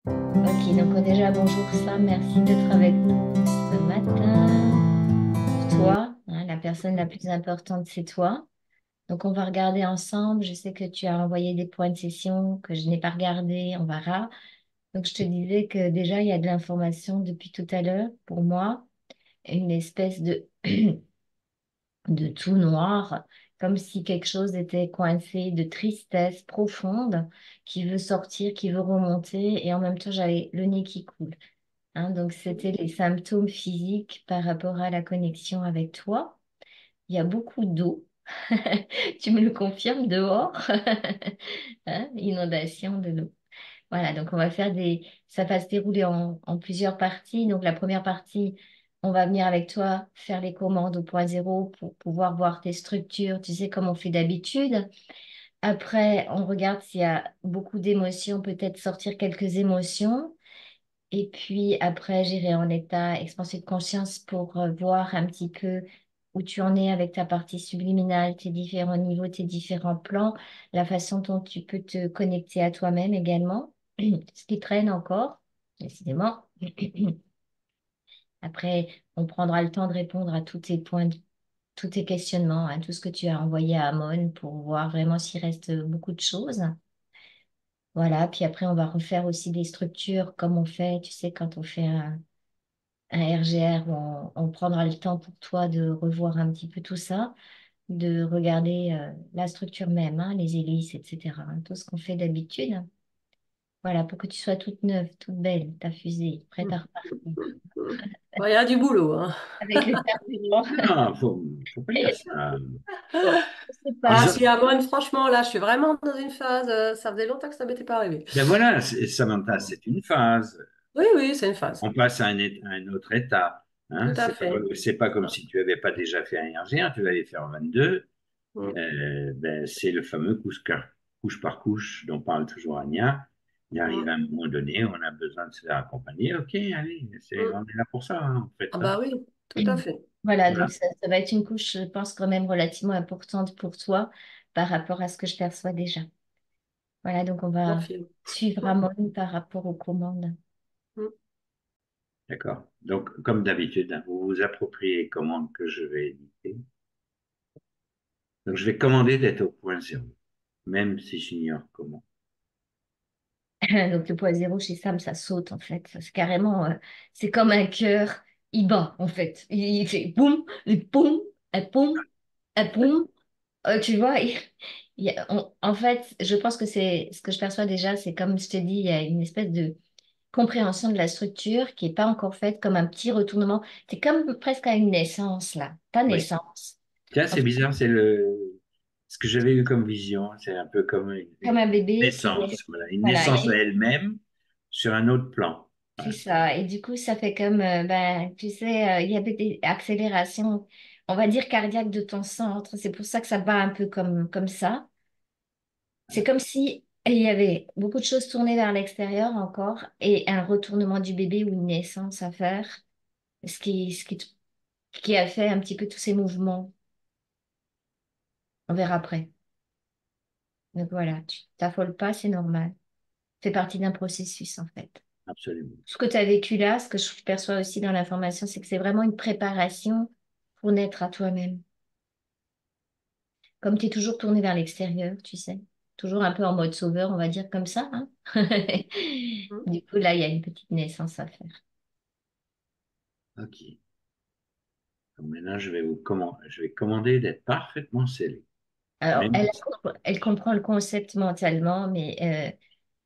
Ok, donc déjà bonjour Sam, merci d'être avec nous ce matin. Pour toi, hein, la personne la plus importante, c'est toi. Donc on va regarder ensemble. Je sais que tu as envoyé des points de session que je n'ai pas regardé, on verra. Donc je te disais que déjà il y a de l'information depuis tout à l'heure pour moi, une espèce de de tout noir, comme si quelque chose était coincé, de tristesse profonde qui veut sortir, qui veut remonter, et en même temps j'avais le nez qui coule. Hein, donc, c'était les symptômes physiques par rapport à la connexion avec toi. Il y a beaucoup d'eau. Tu me le confirmes dehors? Hein, inondation de l'eau. Voilà, donc on va faire des... Ça va se dérouler en plusieurs parties. Donc, la première partie, on va venir avec toi faire les commandes au point zéro pour pouvoir voir tes structures, tu sais, comme on fait d'habitude. Après, on regarde s'il y a beaucoup d'émotions, peut-être sortir quelques émotions. Et puis après, j'irai en état expansé de conscience pour voir un petit peu où tu en es avec ta partie subliminale, tes différents niveaux, tes différents plans, la façon dont tu peux te connecter à toi-même également, ce qui traîne encore, décidément. Après, on prendra le temps de répondre à tous tes points, tous tes questionnements, à tout ce que tu as envoyé à Amon pour voir vraiment s'il reste beaucoup de choses. Voilà, puis après, on va refaire aussi des structures comme on fait, tu sais, quand on fait un RGR où on prendra le temps pour toi de revoir un petit peu tout ça, de regarder la structure même, hein, les hélices, etc. Hein, tout ce qu'on fait d'habitude. Voilà, pour que tu sois toute neuve, toute belle, ta fusée, prête à repartir. Ouais, il y a du boulot, hein. Avec le carburant. Non, faut pas dire ça. Bon, je sais Ah, pas. Disons, si, Amon, franchement, là, je suis vraiment dans une phase, ça faisait longtemps que ça m'était pas arrivé. ben voilà, Samantha, c'est une phase. Oui, oui, c'est une phase. On passe à un autre état. Tout Hein. à fait. C'est pas comme si tu avais pas déjà fait un RG1, tu vas aller faire 22. Mm, Ben, c'est le fameux couche par couche dont parle toujours Anya. Il arrive mm, à un moment donné, on a besoin de se faire accompagner. Ok, allez, mm. on est là pour ça, hein, on fait Ah ça. bah oui, tout à fait. Voilà, donc Voilà. ça va être une couche, je pense, quand même relativement importante pour toi par rapport à ce que je perçois déjà. Voilà, donc on va Confirme. suivre Mm, Amon par rapport aux commandes. mm. D'accord. Donc, comme d'habitude, hein, vous vous appropriez les commandes que je vais éditer. Donc, je vais commander d'être au point zéro, même si j'ignore comment. Donc le point zéro chez Sam, ça saute en fait. C'est carrément, c'est comme un cœur, il bat en fait. Il fait boum, et boum, et boum, et boum. Tu vois, en fait, je pense que c'est ce que je perçois déjà, c'est comme je te dis, il y a une espèce de compréhension de la structure qui n'est pas encore faite, comme un petit retournement. C'est comme presque à une naissance là, ta Oui. naissance. Tiens, En c'est fait, bizarre, ce que j'avais eu comme vision. C'est un peu comme comme une un bébé qui naît. naissance, voilà, une Voilà, naissance à elle-même sur un autre plan. c'est Voilà. ça. Et du coup, ça fait comme, ben, tu sais, il y avait des accélérations, on va dire, cardiaques de ton centre. C'est pour ça que ça bat un peu comme ça. C'est comme si il y avait beaucoup de choses tournées vers l'extérieur encore et un retournement du bébé ou une naissance à faire, ce qui a fait un petit peu tous ces mouvements. On verra après. Donc voilà, tu t'affoles pas, c'est normal. C'est partie d'un processus en fait. Absolument. Ce que tu as vécu là, ce que je perçois aussi dans l'information, c'est que c'est vraiment une préparation pour naître à toi-même. Comme tu es toujours tourné vers l'extérieur, tu sais, toujours un peu en mode sauveur, on va dire comme ça, hein. Mm. Du coup, là, il y a une petite naissance à faire. OK. Donc maintenant, je vais commander d'être parfaitement scellé. Alors, Même elle comprend le concept mentalement, mais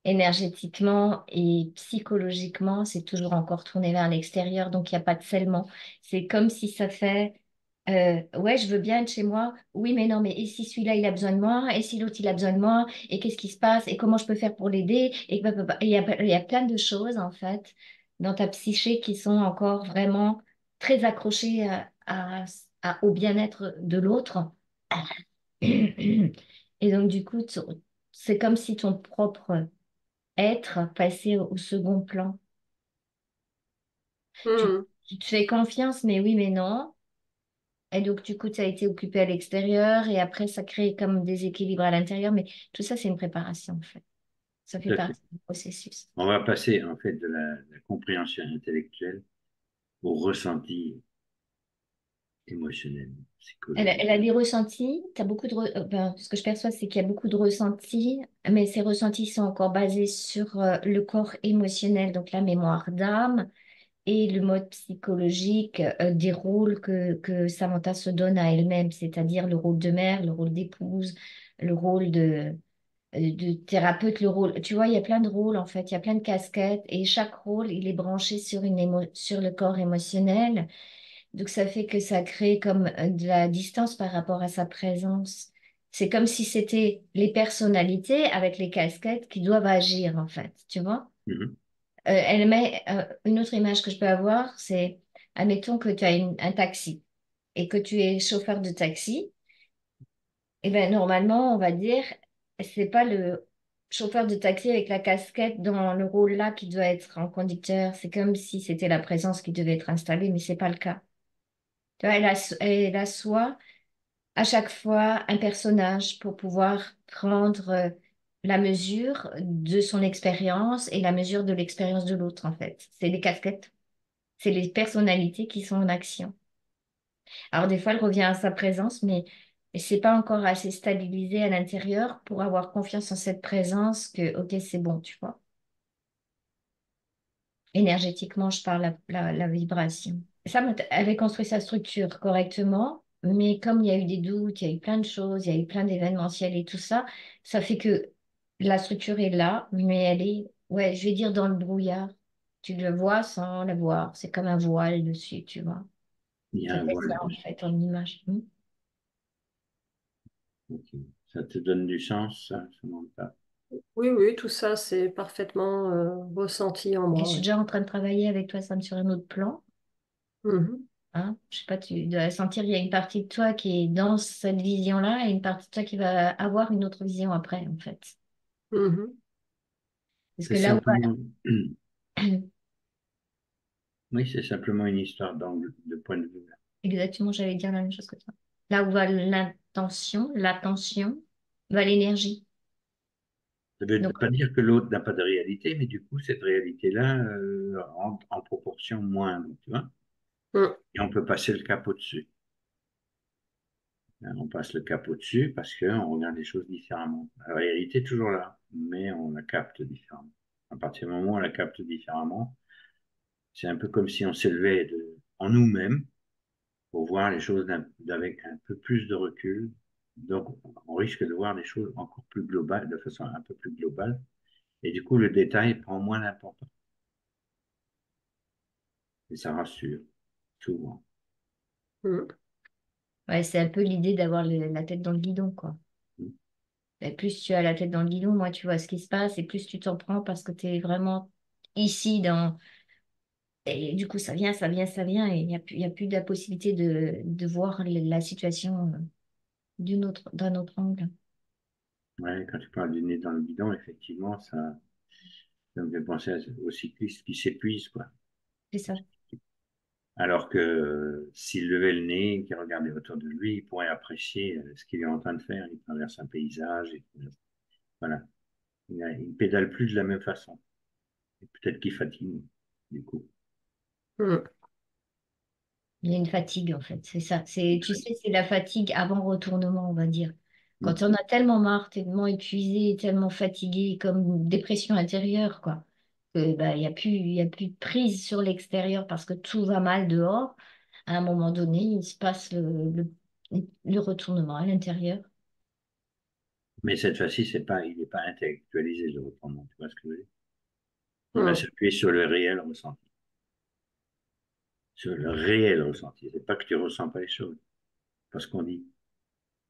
énergétiquement et psychologiquement, c'est toujours encore tourné vers l'extérieur, donc il n'y a pas de scellement. C'est comme si ça fait, ouais, je veux bien être chez moi, oui, mais non, mais et si celui-là, il a besoin de moi, et si l'autre, il a besoin de moi, et qu'est-ce qui se passe, et comment je peux faire pour l'aider, et et il y a plein de choses, en fait, dans ta psyché qui sont encore vraiment très accrochées au bien-être de l'autre. Et donc, du coup, c'est comme si ton propre être passait au second plan. Tu, Mm. tu te fais confiance, mais oui, mais non. Et donc, du coup, tu as été occupé à l'extérieur et après, ça crée comme des équilibres à l'intérieur. Mais tout ça, c'est une préparation, en fait. Ça fait Tout à fait. partie du processus. On va passer en fait de la compréhension intellectuelle au ressenti émotionnel, psychologique. Elle a des ressentis. T'as beaucoup ben, ce que je perçois, c'est qu'il y a beaucoup de ressentis, mais ces ressentis sont encore basés sur le corps émotionnel, donc la mémoire d'âme et le mode psychologique des rôles que Samantha se donne à elle-même, c'est-à-dire le rôle de mère, le rôle d'épouse, le rôle de thérapeute, le rôle. Tu vois, il y a plein de rôles en fait, il y a plein de casquettes et chaque rôle, il est branché sur sur le corps émotionnel. Donc ça fait que ça crée comme de la distance par rapport à sa présence. C'est comme si c'était les personnalités avec les casquettes qui doivent agir en fait, tu vois? Mhm. Elle met une autre image que je peux avoir, c'est admettons que tu as un taxi et que tu es chauffeur de taxi. Et bien normalement, on va dire, c'est pas le chauffeur de taxi avec la casquette dans le rôle là qui doit être en conducteur. C'est comme si c'était la présence qui devait être installée, mais c'est pas le cas. Tu vois, elle assoit à chaque fois un personnage pour pouvoir prendre la mesure de son expérience et la mesure de l'expérience de l'autre, en fait. C'est les casquettes, c'est les personnalités qui sont en action. Alors, des fois, elle revient à sa présence, mais c'est pas encore assez stabilisé à l'intérieur pour avoir confiance en cette présence que, OK, c'est bon, tu vois. Énergétiquement, je parle la vibration. Ça, elle avait construit sa structure correctement, mais comme il y a eu des doutes, il y a eu plein de choses, il y a eu plein d'événementiels et tout ça, ça fait que la structure est là, mais elle est, ouais, je vais dire dans le brouillard. Tu le vois sans la voir. C'est comme un voile dessus, tu vois. Il y a Ça un fait ça, voile en dessus. fait, en image. Ok. Ça te donne du sens, ça monte pas. Oui, oui, tout ça, c'est parfaitement ressenti en Et je moi. suis Ouais. déjà en train de travailler avec toi, Sam, sur un autre plan. Mhm. Hein. Je sais pas, tu dois sentir qu'il y a une partie de toi qui est dans cette vision-là et une partie de toi qui va avoir une autre vision après, en fait. Mhm. Parce C'est que là où... simplement, oui, c'est simplement une histoire d'angle, de point de vue. Exactement, j'allais dire la même chose que toi. Là où va l'intention, l'attention, va l'énergie. Ça ne veut Donc, pas dire que l'autre n'a pas de réalité, mais du coup, cette réalité-là en proportion moindre, tu vois. Mhm. Et on peut passer le cap au-dessus. Hein, on passe le cap au-dessus parce qu'on regarde les choses différemment. La réalité est toujours là, mais on la capte différemment. À partir du moment où on la capte différemment, c'est un peu comme si on s'élevait en nous-mêmes pour voir les choses avec un peu plus de recul. Donc, on risque de voir les choses encore plus globales, de façon un peu plus globale. Et du coup, le détail prend moins d'importance. Et ça rassure, souvent. Mhm. ouais, c'est un peu l'idée d'avoir la tête dans le guidon, quoi. Et plus tu as la tête dans le guidon, moins tu vois ce qui se passe et plus tu t'en prends parce que tu es vraiment ici dans... Et du coup, ça vient, ça vient, ça vient et il y a plus de la possibilité de voir la situation d'un autre angle. Ouais, quand tu parles du nez dans le guidon, effectivement, ça me fait penser aux cyclistes qui s'épuisent, quoi. C'est ça. Alors que s'il levait le nez, qu'il regardait autour de lui, il pourrait apprécier ce qu'il est en train de faire. Il traverse un paysage, voilà. Il pédale plus de la même façon. Et peut-être qu'il fatigue, du coup. Mhm. Il y a une fatigue, en fait. C'est ça. Tu sais, c'est la fatigue avant retournement, on va dire. Quand on a tellement marre, tellement épuisé, tellement fatigué, comme une dépression intérieure, quoi. Que, bah, il y a plus de prise sur l'extérieur parce que tout va mal dehors. À un moment donné, il se passe le retournement à l'intérieur. Mais cette fois-ci, il n'est pas intellectualisé, le retournement. Tu vois ce que je veux dire? Il va Mhm. s'appuyer sur le réel ressenti. Sur le réel ressenti. C'est pas que tu ressens pas les choses, pas ce qu'on dit.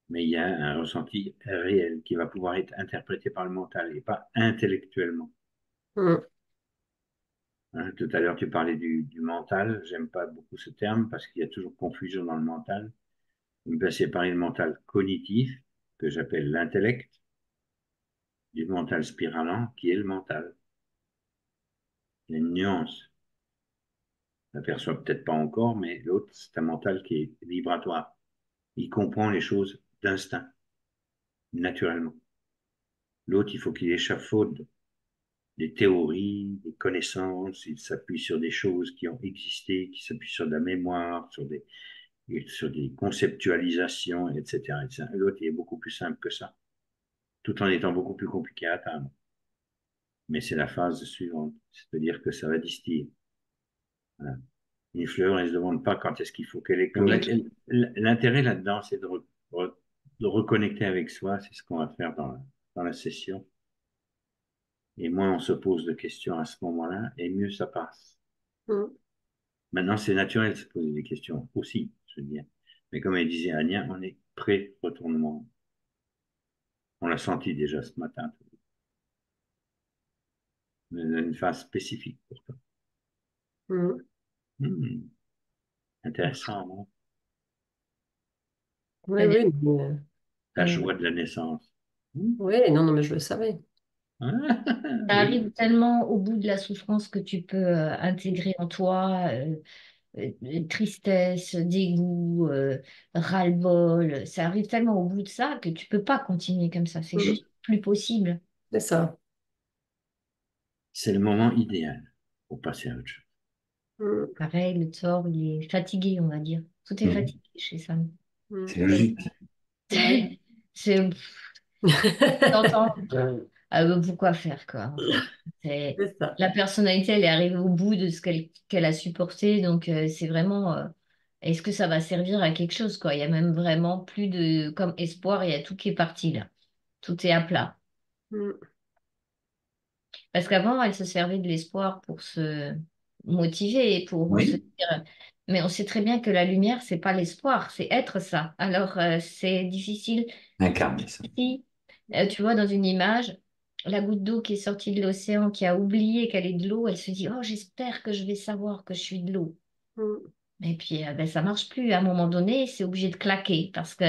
Mais il y a un ressenti réel qui va pouvoir être interprété par le mental et pas intellectuellement. Mhm. Hein, tout à l'heure, tu parlais du mental. J'aime pas beaucoup ce terme parce qu'il y a toujours confusion dans le mental. On peut séparer le mental cognitif, que j'appelle l'intellect, du mental spiralant, qui est le mental. Il y a une nuance. On n'aperçoit peut-être pas encore, mais l'autre, c'est un mental qui est vibratoire. Il comprend les choses d'instinct, naturellement. L'autre, il faut qu'il échafaude. des théories, des connaissances, il s'appuie sur des choses qui ont existé, qui s'appuient sur de la mémoire, sur des conceptualisations, etc. etc. L'autre, il est beaucoup plus simple que ça, tout en étant beaucoup plus compliqué à atteindre. Mais c'est la phase suivante, c'est-à-dire que ça va distiller. Voilà. Une fleur, elle ne se demande pas quand est-ce qu'il faut qu'elle éclose. L'intérêt là-dedans, c'est de reconnecter avec soi, c'est ce qu'on va faire dans la session. Et moins on se pose de questions à ce moment-là, et mieux ça passe. Mm. Maintenant, c'est naturel de se poser des questions aussi, je veux dire. Mais comme elle disait Anya, on est pré-retournement. On l'a senti déjà ce matin. Une phase spécifique pour toi. Mm. Hmm, intéressant, non? Oui, oui, mais, La joie de la naissance. Hmm. oui, non, non, mais je le savais. Ça Oui, arrive tellement au bout de la souffrance que tu peux intégrer en toi tristesse, dégoût, ras-le-bol. Ça arrive tellement au bout de ça que tu peux pas continuer comme ça. C'est Mm. juste plus possible. C'est ça. c'est le moment idéal pour passer à autre chose. Mm. Pareil, le Thor, il est fatigué, on va dire. Tout est Mhm. fatigué chez Sam. Mm. C'est logique. Bah oui. C'est, t'entends, pourquoi faire, quoi, en fait. C'est, C'est ça. la personnalité, elle est arrivée au bout de ce qu'elle a supporté, donc c'est vraiment, est-ce que ça va servir à quelque chose, quoi? Il y a même vraiment plus de, comme espoir, il y a tout qui est parti, là. Tout est à plat. Mm. Parce qu'avant, elle se servait de l'espoir pour se motiver, pour se Oui, dire, mais on sait très bien que la lumière, c'est pas l'espoir, c'est être ça. Alors, c'est difficile. incarner ça. Si, tu vois, dans une image, la goutte d'eau qui est sortie de l'océan, qui a oublié qu'elle est de l'eau, elle se dit, oh, j'espère que je vais savoir que je suis de l'eau. Mm. Et puis, ben, ça marche plus. À un moment donné, c'est obligé de claquer parce que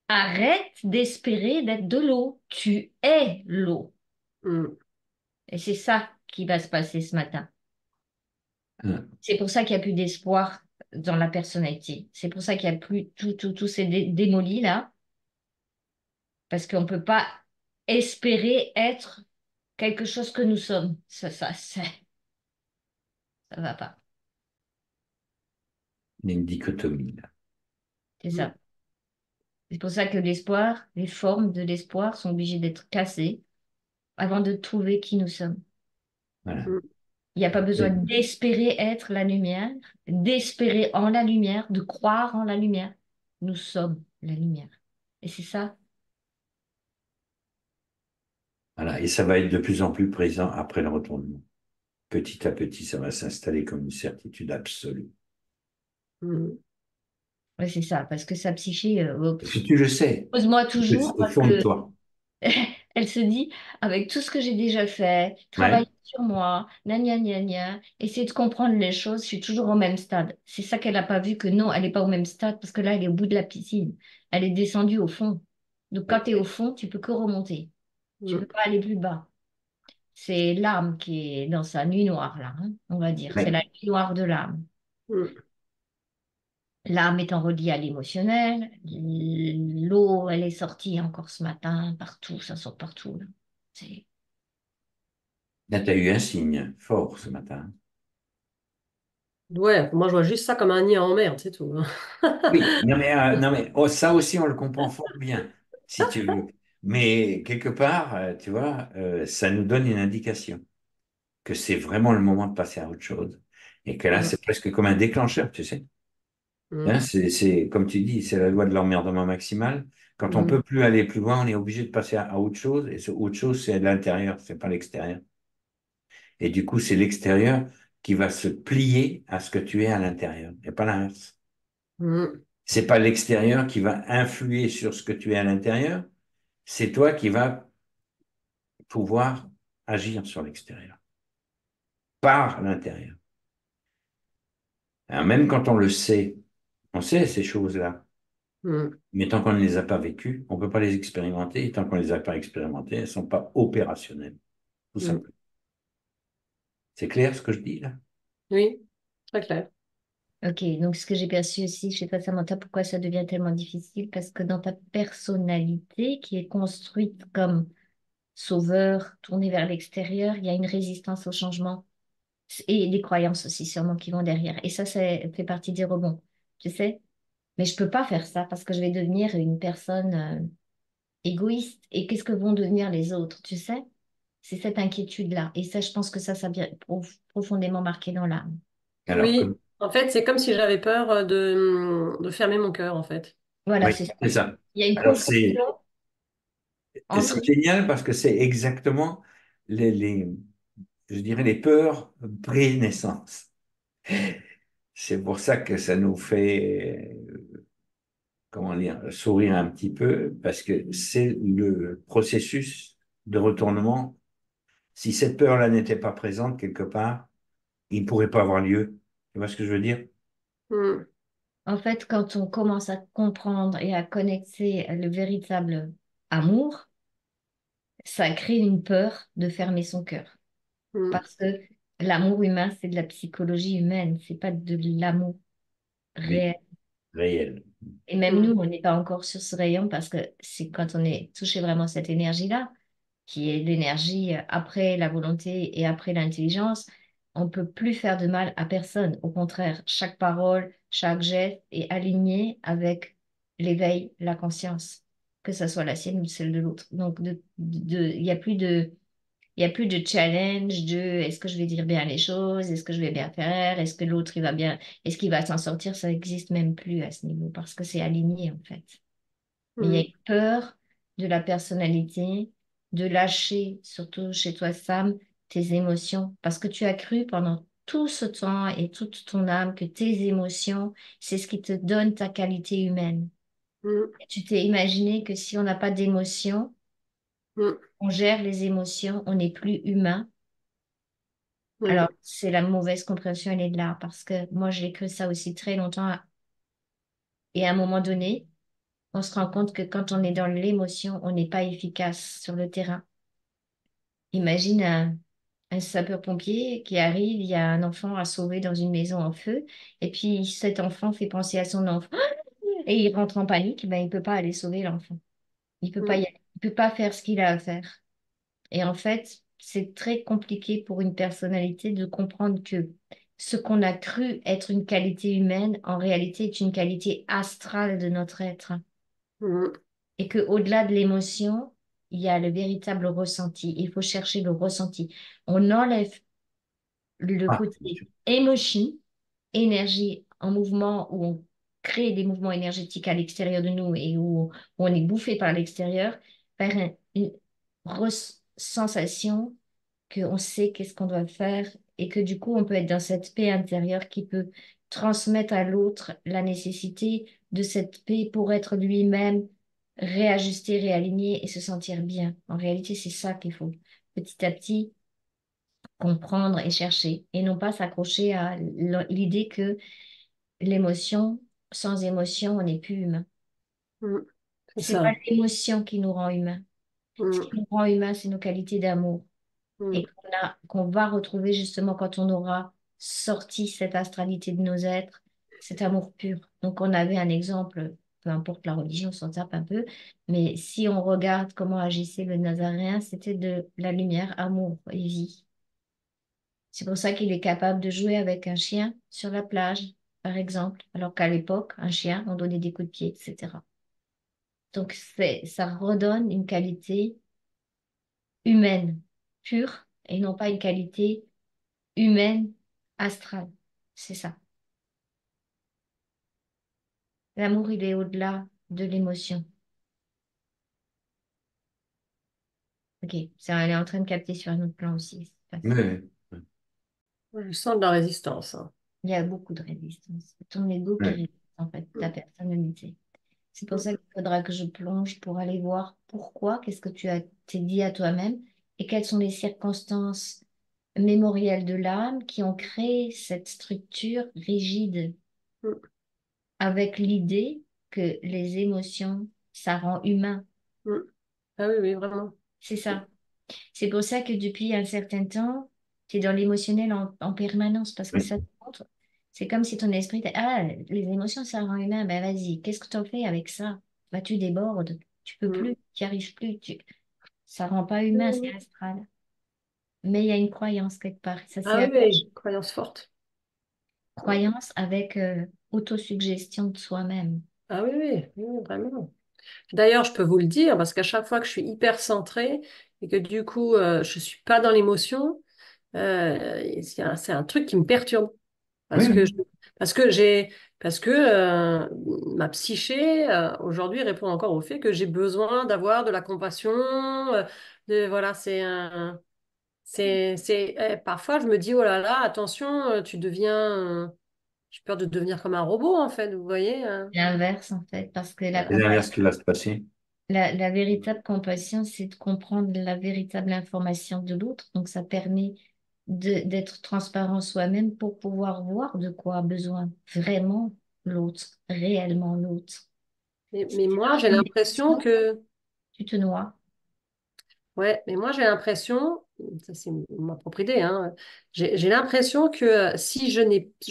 arrête d'espérer d'être de l'eau. Tu es l'eau. Mm. Et c'est ça qui va se passer ce matin. Hein. C'est pour ça qu'il n'y a plus d'espoir dans la personnalité. C'est pour ça qu'il n'y a plus tout c'est démoli là, parce qu'on ne peut pas espérer être quelque chose que nous sommes. Ça va pas. Il y a une dichotomie là. C'est Mm. ça. C'est pour ça que l'espoir, les formes de l'espoir sont obligées d'être cassées avant de trouver qui nous sommes. Voilà. Mm. Il n'y a pas besoin Et d'espérer être la lumière, d'espérer en la lumière, de croire en la lumière. Nous sommes la lumière. Et c'est ça. voilà. Et ça va être de plus en plus présent après le retournement. Petit à petit, ça va s'installer comme une certitude absolue. Mm. Ouais, c'est ça, parce que sa psyché, Parce que tu le sais, pose-moi toujours, au parce fond de que toi. elle se dit, avec tout ce que j'ai déjà fait, travailler Ouais. sur moi, gna gna gna, essayer de comprendre les choses, je suis toujours au même stade. C'est ça qu'elle n'a pas vu, que non, elle n'est pas au même stade, parce que là, elle est au bout de la piscine. Elle est descendue au fond. Donc, quand Ouais. tu es au fond, tu peux que remonter. Tu peux Mm. pas aller plus bas. C'est l'âme qui est dans sa nuit noire, là, hein, on va dire. C'est Ouais. la nuit noire de l'âme. Mm. L'âme étant reliée à l'émotionnel, l'eau, elle est sortie encore ce matin, partout, ça sort partout, là. C'est- Là, tu as eu un signe fort ce matin. Ouais, moi je vois juste ça comme un nid en merde, c'est tout. Oui, non mais oh, ça aussi, on le comprend fort bien, si tu veux. Mais quelque part, tu vois, ça nous donne une indication que c'est vraiment le moment de passer à autre chose. Et que là, Mm. c'est presque comme un déclencheur, tu sais. Hein, Mm. comme tu dis, c'est la loi de l'emmerdement maximal. Quand on Mm. peut plus aller plus loin, on est obligé de passer à autre chose. Et ce autre chose, c'est l'intérieur, c'est pas l'extérieur. Et du coup, c'est l'extérieur qui va se plier à ce que tu es à l'intérieur, et pas l'inverse. Mm. C'est pas l'extérieur qui va influer sur ce que tu es à l'intérieur, c'est toi qui vas pouvoir agir sur l'extérieur, par l'intérieur. Alors, même quand on le sait, on sait ces choses-là, Mm. mais tant qu'on ne les a pas vécues, on ne peut pas les expérimenter, et tant qu'on ne les a pas expérimentées, elles ne sont pas opérationnelles, tout Mm. simplement. C'est clair ce que je dis là? Oui, très clair. Ok, donc ce que j'ai perçu aussi, je sais pas Samantha, pourquoi ça devient tellement difficile, parce que dans ta personnalité qui est construite comme sauveur, tourné vers l'extérieur, il y a une résistance au changement et des croyances aussi sûrement qui vont derrière. Et ça fait partie des rebonds, tu sais. Mais je peux pas faire ça parce que je vais devenir une personne égoïste. Et qu'est-ce que vont devenir les autres, tu sais? C'est cette inquiétude-là. Et ça, je pense que ça vient profondément marqué dans l'âme. Alors Oui, que, en fait, c'est comme si j'avais peur de fermer mon cœur, en fait. Voilà, oui, c'est ça. c'est ça. Il y a une Alors conjonction entre... c'est génial parce que c'est exactement les, je dirais, les peurs pré-naissance. C'est pour ça que ça nous fait, comment dire, sourire un petit peu, parce que c'est le processus de retournement. Si cette peur-là n'était pas présente quelque part, il ne pourrait pas avoir lieu. Tu vois ce que je veux dire? Mm, En fait, quand on commence à comprendre et à connecter le véritable amour, ça crée une peur de fermer son cœur. mm, Parce que l'amour humain, c'est de la psychologie humaine, c'est pas de l'amour Oui, réel. réel. Et même nous, mm, on n'est pas encore sur ce rayon parce que c'est quand on est touché vraiment cette énergie-là, qui est l'énergie après la volonté et après l'intelligence, on peut plus faire de mal à personne. Au contraire, chaque parole, chaque geste est aligné avec l'éveil, la conscience, que ce soit la sienne ou celle de l'autre. Donc, il n'y a plus il y a plus de challenge de est-ce que je vais dire bien les choses, est-ce que je vais bien faire, est-ce que l'autre il va bien, est-ce qu'il va s'en sortir, ça n'existe même plus à ce niveau parce que c'est aligné en fait. Mais il y a mm, une peur de la personnalité, de lâcher, surtout chez toi, Sam, tes émotions, parce que tu as cru pendant tout ce temps et toute ton âme que tes émotions, c'est ce qui te donne ta qualité humaine. mm, Et tu t'es imaginé que si on n'a pas d'émotions, mm, on gère les émotions, on n'est plus humain. Alors, oui, c'est la mauvaise compréhension, elle est de là, parce que moi, j'ai cru ça aussi très longtemps. Et à un moment donné, on se rend compte que quand on est dans l'émotion, on n'est pas efficace sur le terrain. Imagine un sapeur-pompier qui arrive, il y a un enfant à sauver dans une maison en feu, et puis cet enfant fait penser à son enfant, et il rentre en panique, ben, il ne peut pas aller sauver l'enfant. Il peut pas mm, y aller. Il peut pas faire ce qu'il a à faire. Et en fait, c'est très compliqué pour une personnalité de comprendre que ce qu'on a cru être une qualité humaine, en réalité, est une qualité astrale de notre être. mm. Et qu'au-delà de l'émotion, il y a le véritable ressenti. Il faut chercher le ressenti. On enlève le Ah, côté émotion, énergie en mouvement, où on crée des mouvements énergétiques à l'extérieur de nous et où on est bouffé par l'extérieur, vers une sensation qu'on sait qu'est-ce qu'on doit faire et que du coup, on peut être dans cette paix intérieure qui peut transmettre à l'autre la nécessité de cette paix pour être lui-même réajusté, réaligné et se sentir bien. En réalité, c'est ça qu'il faut petit à petit comprendre et chercher et non pas s'accrocher à l'idée que l'émotion, sans émotion, on n'est plus humain. Mm. C'est C'est pas ça. l'émotion qui nous rend humain. Ce Mm, qui nous rend humain, c'est nos qualités d'amour et mm, qu'on va retrouver justement quand on aura sorti cette astralité de nos êtres, cet amour pur. Donc on avait un exemple, peu importe la religion, on s'en tape un peu, mais si on regarde comment agissait le Nazaréen, c'était de la lumière, amour et vie. C'est pour ça qu'il est capable de jouer avec un chien sur la plage, par exemple, alors qu'à l'époque, un chien, on donnait des coups de pied, etc. Donc ça redonne une qualité humaine pure et non pas une qualité humaine, astrale. C'est ça. L'amour, il est au-delà de l'émotion. Ok, ça, elle est en train de capter sur un autre plan aussi. oui, oui, Je sens de la résistance, hein. Il y a beaucoup de résistance. C'est ton ego qui oui. résiste, en fait, ta Mm, personnalité. C'est pour mm, ça qu'il faudra que je plonge pour aller voir pourquoi, qu'est-ce que t'es dit à toi-même et quelles sont les circonstances mémorielles de l'âme qui ont créé cette structure rigide mm. avec l'idée que les émotions, ça rend humain. Mm. Ah oui, oui, vraiment. C'est ça. C'est pour ça que depuis un certain temps, tu es dans l'émotionnel en permanence parce que Oui. ça te montre. C'est comme si ton esprit, ah, les émotions, ça rend humain. Ben vas-y, qu'est-ce que tu en fais avec ça? Bah, tu débordes, tu peux Mm, plus, tu n'y arrives plus. Ça rend pas humain, c'est Mhm. astral. Mais il y a une croyance quelque part. Ça, Ah c'est oui, une oui, croyance forte. Mm. croyance avec autosuggestion de soi-même. Ah oui, oui, oui, vraiment. D'ailleurs, je peux vous le dire, parce qu'à chaque fois que je suis hyper centrée et que du coup, je suis pas dans l'émotion, c'est un truc qui me perturbe. Oui, Parce que, oui. parce que j'ai, parce que ma psyché aujourd'hui répond encore au fait que j'ai besoin d'avoir de la compassion. Voilà, parfois je me dis oh là là, attention, tu deviens, j'ai peur de devenir comme un robot en fait, vous voyez. L'inverse, en fait, parce que C'est l'inverse qui va se passer. la véritable compassion, c'est de comprendre la véritable information de l'autre. Donc, ça permet d'être transparent soi-même pour pouvoir voir de quoi a besoin vraiment l'autre, réellement l'autre. Si Mais tu moi j'ai donnes une l'impression émotion, que tu te noies. Ouais, mais moi j'ai l'impression, ça c'est ma propre idée, hein, j'ai l'impression que si je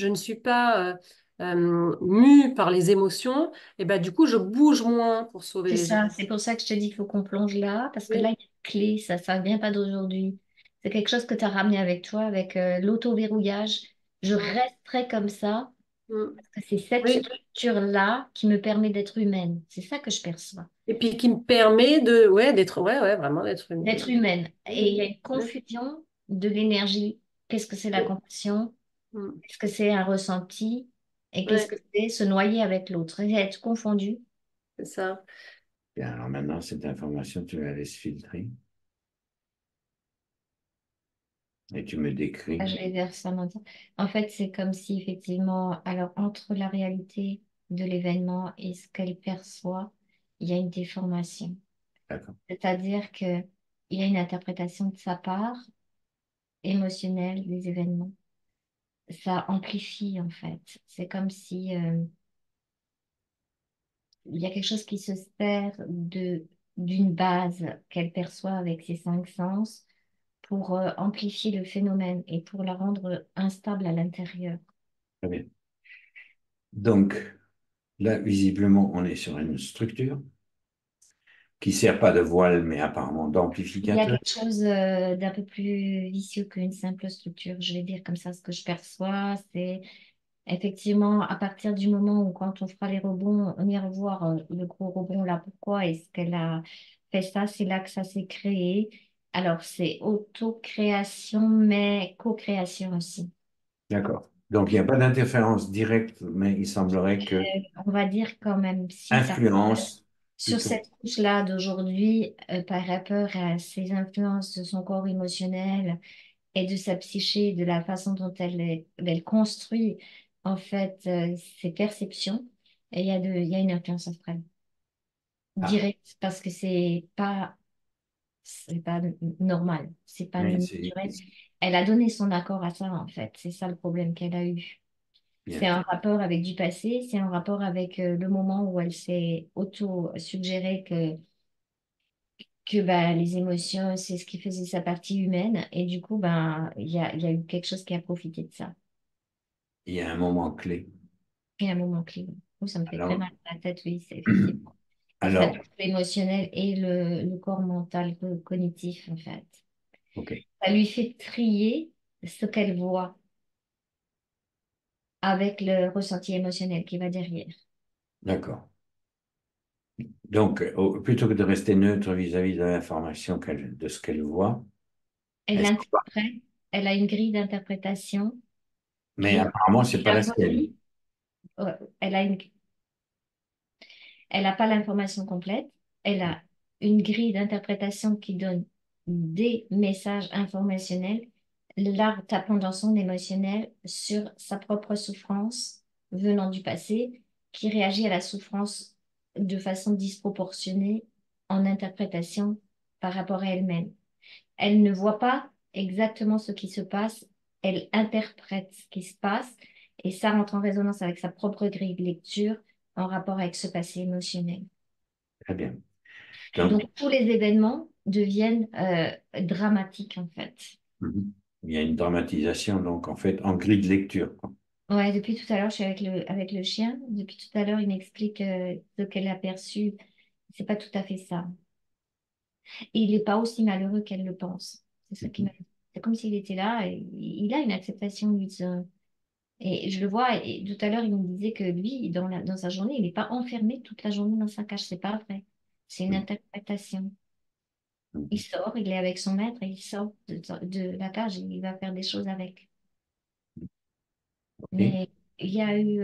ne suis pas mue par les émotions, et ben du coup je bouge moins pour sauver C'est les autres. ça, c'est pour ça que je te dis qu'il faut qu'on plonge là, parce que là, Oui, il y a une clé, ça ne vient pas d'aujourd'hui. C'est quelque chose que tu as ramené avec toi, avec l'auto-verrouillage. Je mm, resterai comme ça, mm. parce que c'est cette Oui. structure-là qui me permet d'être humaine. C'est ça que je perçois. Et puis qui me permet de, ouais, d'être, ouais, vraiment d'être D'être une. humaine. Et il y a une Oui, confusion de l'énergie. Qu'est-ce que c'est la oui, compassion? mm, Qu'est-ce que c'est un ressenti? Et qu'est-ce ouais, que c'est se noyer avec l'autre? Et être confondu. c'est ça. Bien, alors maintenant, cette information, tu la laisses filtrer et tu me Ah, décris. je vais vers ça maintenant. En fait, c'est comme si effectivement, alors entre la réalité de l'événement et ce qu'elle perçoit, il y a une déformation. D'accord. C'est-à-dire que il y a une interprétation de sa part émotionnelle des événements. Ça amplifie en fait. C'est comme si il y a quelque chose qui se sert d'une base qu'elle perçoit avec ses cinq sens pour amplifier le phénomène et pour la rendre instable à l'intérieur. Très bien. Donc, là, visiblement, on est sur une structure qui ne sert pas de voile, mais apparemment Il y a d'amplificateur. quelque chose d'un peu plus vicieux qu'une simple structure. Je vais dire comme ça ce que je perçois. C'est effectivement à partir du moment où quand on fera les rebonds, on ira voir le gros rebond là, pourquoi est-ce qu'elle a fait ça, c'est là que ça s'est créé. Alors c'est auto-création, mais co-création aussi. D'accord. Donc, il n'y a pas d'interférence directe, mais il semblerait que On va dire quand même si parce que influence sur plutôt. cette couche-là d'aujourd'hui, par rapport à ces influences de son corps émotionnel, et de sa psyché, de la façon dont elle construit en fait ses perceptions. Et il y a une influence astrale Ah, directe parce que c'est pas normal, c'est pas mais naturel. Elle a donné son accord à ça en fait. C'est ça le problème qu'elle a eu. C'est bien. un rapport avec du passé, c'est un rapport avec le moment où elle s'est auto-suggéré que bah, les émotions, c'est ce qui faisait sa partie humaine. Et du coup, ben, il y a eu quelque chose qui a profité de ça. Il y a un moment clé. Et un moment clé. Oh, ça me fait très Alors, mal à la tête, oui, c'est effectivement. Et ça alors, touche l'émotionnel et le corps mental, le cognitif, en fait. ok, Ça lui fait trier ce qu'elle voit avec le ressenti émotionnel qui va derrière. d'accord. Donc, plutôt que de rester neutre vis-à-vis de l'information de ce qu'elle voit, Elle elle s'en va. l'interprète, elle a une grille d'interprétation Mais qui apparemment, c'est pas la la sienne. relie. Elle a elle n'a pas l'information complète. Elle a une grille d'interprétation qui donne des messages informationnels, là tapant dans son émotionnel sur sa propre souffrance venant du passé, qui réagit à la souffrance de façon disproportionnée en interprétation par rapport à elle-même. Elle ne voit pas exactement ce qui se passe, elle interprète ce qui se passe et ça rentre en résonance avec sa propre grille de lecture en rapport avec ce passé émotionnel. Très bien. Donc, Donc, tous les événements deviennent dramatiques, en fait. mhm. Il y a une dramatisation, donc, en fait, en grille de lecture, quoi. Ouais, depuis tout à l'heure, je suis avec le chien. Depuis tout à l'heure, il m'explique ce qu'elle a perçu. C'est pas tout à fait ça. Et il n'est pas aussi malheureux qu'elle le pense. C'est ça qui Mhm. m'a... C'est comme s'il était là et il a une acceptation, lui, et je le vois, et tout à l'heure, il me disait que lui, dans sa journée, il n'est pas enfermé toute la journée dans sa cage. C'est pas vrai. C'est une Mhm. interprétation. Il Mhm. sort, il est avec son maître et il sort de la cage et il va faire des choses avec. OK, Mais il y a eu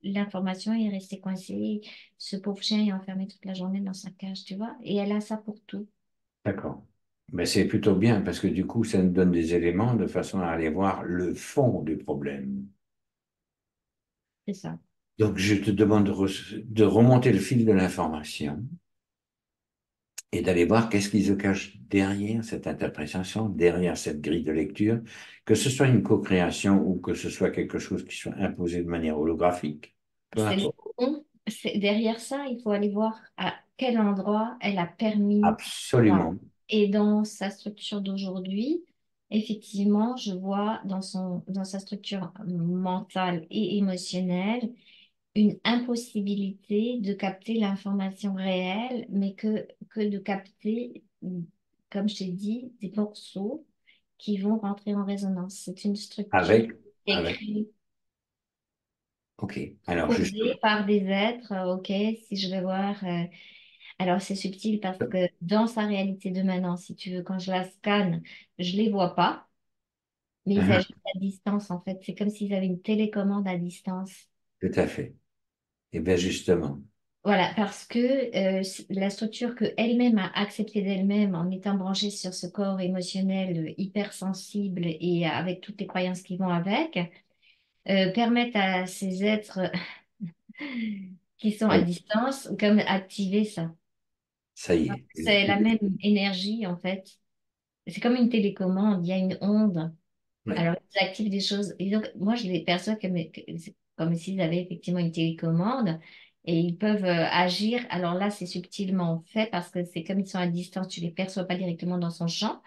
l'information, il est resté coincé. Ce pauvre chien est enfermé toute la journée dans sa cage, tu vois. Et elle a ça pour tout. d'accord. Mais c'est plutôt bien parce que du coup, ça nous donne des éléments de façon à aller voir le fond du problème. C'est ça. Donc, je te demande de remonter le fil de l'information et d'aller voir qu'est-ce qui se cache derrière cette interprétation, derrière cette grille de lecture, que ce soit une co-création ou que ce soit quelque chose qui soit imposé de manière holographique, peu C'est le importe. fond. Derrière ça, il faut aller voir à quel endroit elle a permis. Voilà. Absolument. Et dans sa structure d'aujourd'hui, effectivement, je vois dans sa structure mentale et émotionnelle une impossibilité de capter l'information réelle, mais que de capter, comme je t'ai dit, des morceaux qui vont rentrer en résonance. C'est une structure Avec, avec, écrite, OK. Alors, posée justement, par des êtres. Ok, si je vais voir. Alors, c'est subtil parce que dans sa réalité de maintenant, si tu veux, quand je la scanne, je les vois pas, mais ils hein, agissent à distance, en fait. C'est comme s'ils avaient une télécommande à distance. tout à fait. Et bien, justement, Voilà, parce que la structure que elle-même a acceptée d'elle-même en étant branchée sur ce corps émotionnel hypersensible et avec toutes les croyances qui vont avec, permettent à ces êtres qui sont à oui, distance, comme activer ça. ça y est. C'est la même énergie, en fait. C'est comme une télécommande, il y a une onde. Oui, Alors, ils activent des choses. Et donc, moi, je les perçois que c'est comme s'ils avaient effectivement une télécommande et ils peuvent agir. Alors là, c'est subtilement fait parce que c'est comme ils sont à distance, tu les perçois pas directement dans son champ,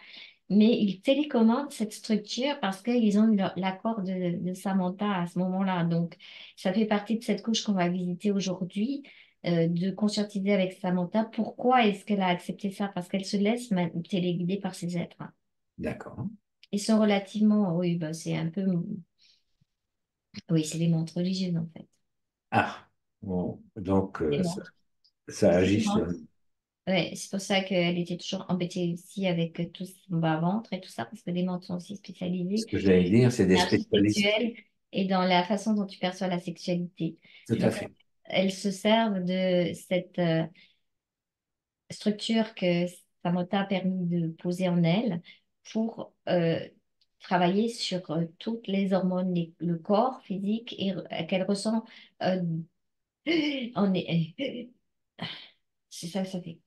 mais ils télécommandent cette structure parce qu'ils ont eu l'accord de Samantha à ce moment-là. Donc, ça fait partie de cette couche qu'on va visiter aujourd'hui. De conscientiser avec Samantha pourquoi est-ce qu'elle a accepté ça, parce qu'elle se laisse téléguider par ses êtres. d'accord. Ils sont relativement, oui, bah, c'est un peu, oui, c'est des montres religieuses en fait. Ah, bon, donc, Des ça, montres. ça C'est des agit sur... montres. Ouais, c'est pour ça qu'elle était toujours embêtée aussi avec tout son bas-ventre et tout ça, parce que les montres sont aussi Ce spécialisées que j'allais dire, c'est en des énergie spécialistes. sexuelle et dans la façon dont tu perçois la sexualité. Tout Donc, à fait. elles se servent de cette structure que Samantha a permis de poser en elle pour travailler sur toutes les hormones, le corps physique et qu'elle ressent. euh, On est... C'est ça que ça fait.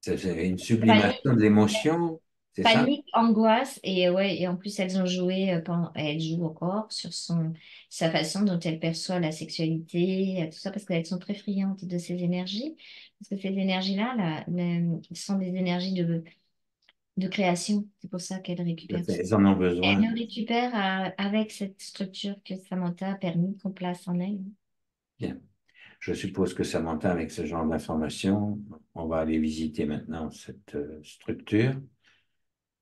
C'est une Panique, sublimation de l'émotion, c'est ça? panique, angoisse, et ouais, et en plus elles ont joué, elles jouent encore sur sa façon dont elle perçoit la sexualité, tout ça, parce qu'elles sont très friandes de ces énergies, parce que ces énergies-là, sont des énergies de création. C'est pour ça qu'elles Tout à récupèrent tout fait. ça. Ils en ont Elles besoin. le récupèrent avec cette structure que Samantha a permis qu'on place en elle. Bien. Je suppose que Samantha, avec ce genre d'informations, on va aller visiter maintenant cette structure.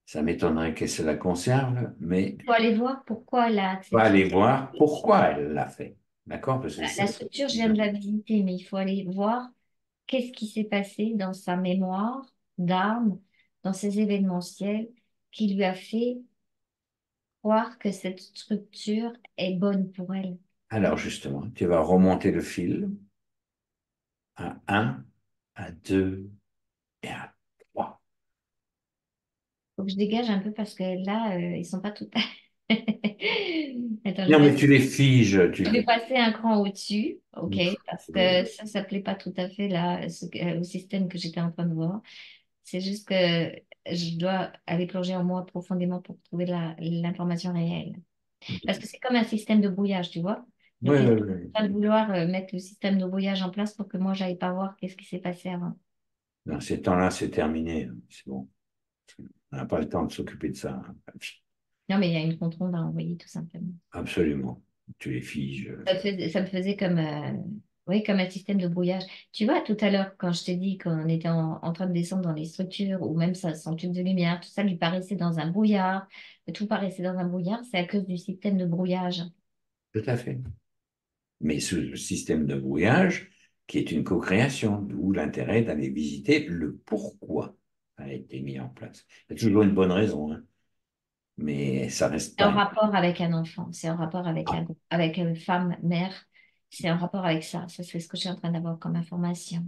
Ça m'étonnerait qu'elle se la conserve, mais Il faut aller voir pourquoi elle a on va accepté. aller voir pourquoi elle l'a fait. D'accord? Parce que La c'est structure, je viens de la visiter, mais il faut aller voir qu'est-ce qui s'est passé dans sa mémoire d'âme, dans ses événementiels, qui lui a fait croire que cette structure est bonne pour elle. Alors justement, tu vas remonter le fil à un, à 2 et à 3. Faut que je dégage un peu parce que là, ils sont pas tout à... Attends, Non, mais tu les figes. Tu je vais les... passer un cran au-dessus, ok, parce que ça plaît pas tout à fait là, au système que j'étais en train de voir. C'est juste que je dois aller plonger en moi profondément pour trouver l'information réelle. Parce que c'est comme un système de brouillage, tu vois. Le Oui, oui, système oui. est en train de vouloir mettre le système de brouillage en place pour que moi, j'aille pas voir qu'est-ce qui s'est passé avant. Dans ces temps-là, c'est terminé. C'est bon. On n'a pas le temps de s'occuper de ça. Non, mais il y a une contre-onde à envoyer, tout simplement. Absolument. Tu les figes. Ça me faisait comme... Oui, comme un système de brouillage. Tu vois, tout à l'heure, quand je t'ai dit qu'on était en train de descendre dans les structures, ou même ça, son tube de lumière, tout ça lui paraissait dans un brouillard, tout paraissait dans un brouillard, c'est à cause du système de brouillage. Tout à fait. Mais ce système de brouillage, qui est une co-création, d'où l'intérêt d'aller visiter le pourquoi ça a été mis en place. Il y a toujours une bonne raison, hein, mais ça reste C'est en pas. rapport avec un enfant, c'est en rapport avec Ah, avec une femme, mère, c'est en rapport avec ça. Ça, c'est ce que je suis en train d'avoir comme information.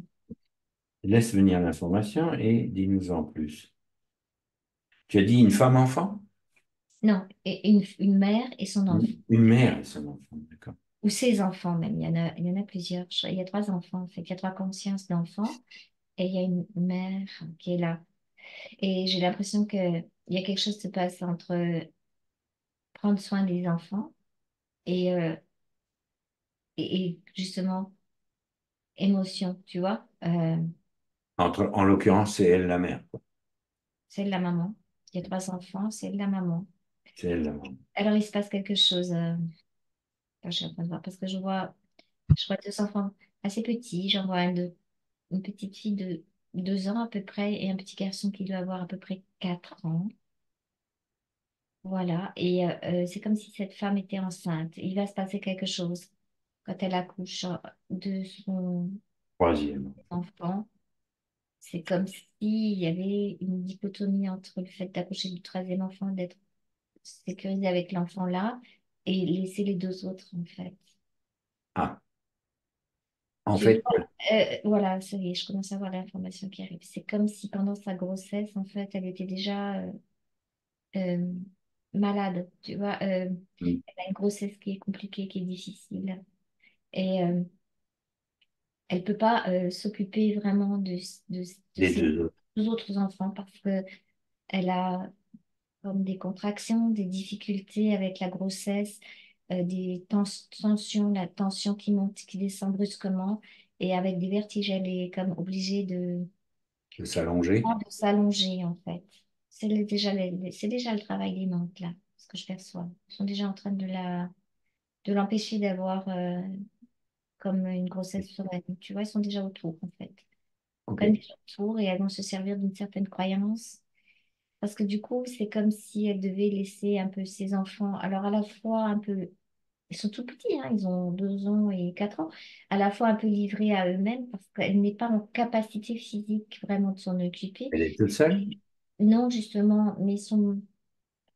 laisse venir l'information et dis-nous en plus. Tu as dit une femme-enfant? Non, et une mère et son enfant. Une mère et son enfant, d'accord. Ou ses enfants même. Il y en a plusieurs. Il y a trois enfants. Fait qu'il y a trois consciences d'enfants. Et il y a une mère qui est là. Et j'ai l'impression qu'il y a quelque chose qui se passe entre prendre soin des enfants et, et justement émotion, tu vois. En l'occurrence, c'est elle la mère, quoi. C'est la maman. Il y a trois enfants, c'est la maman. C'est elle la maman. Alors il se passe quelque chose. Attends, je suis en train de voir parce que je vois deux enfants assez petits. J'en vois une petite fille de 2 ans à peu près et un petit garçon qui doit avoir à peu près 4 ans. Voilà. Et c'est comme si cette femme était enceinte. Il va se passer quelque chose quand elle accouche de son Troisième. enfant. C'est comme s'il y avait une dichotomie entre le fait d'accoucher du troisième enfant, d'être sécurisé avec l'enfant là, et laisser les deux autres, en fait. Ah, en Tu fait, vois, voilà, ça y est, je commence à voir l'information qui arrive. C'est comme si pendant sa grossesse, en fait, elle était déjà euh, malade, tu vois. Elle a une grossesse qui est compliquée, qui est difficile. Et elle peut pas s'occuper vraiment de les ses deux autres. deux autres enfants parce que elle a comme des contractions, des difficultés avec la grossesse, des tensions, la tension qui monte, qui descend brusquement. Et avec des vertiges, elle est comme obligée De s'allonger. de s'allonger, en fait. C'est déjà le travail des mantes, là, ce que je perçois. Ils sont déjà en train de l'empêcher d'avoir comme une grossesse sereine. Tu vois, ils sont déjà autour, en fait. Ils Ok. prennent déjà autour et elles vont se servir d'une certaine croyance. Parce que du coup, c'est comme si elle devait laisser un peu ses enfants, alors à la fois un peu, ils sont tout petits, hein, ils ont 2 ans et 4 ans, à la fois un peu livrés à eux-mêmes parce qu'elle n'est pas en capacité physique vraiment de s'en occuper. Elle est toute seule? Non, justement, mais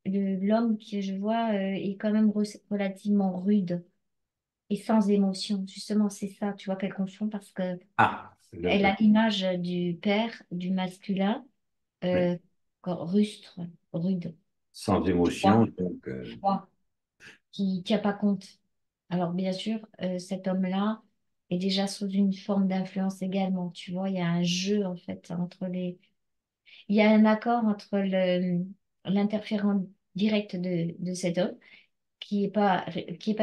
l'homme que je vois est quand même relativement rude et sans émotion. Justement, c'est ça, tu vois, qu'elle confond parce que Ah, elle a l'image du père, du masculin, oui. euh, rustre, rude, Sans émotion, froid, donc froid, qui ne tient pas compte. Alors, bien sûr, cet homme-là est déjà sous une forme d'influence également. Tu vois, il y a un jeu, en fait, entre les. Il y a un accord entre l'interférent direct de cet homme, qui est pas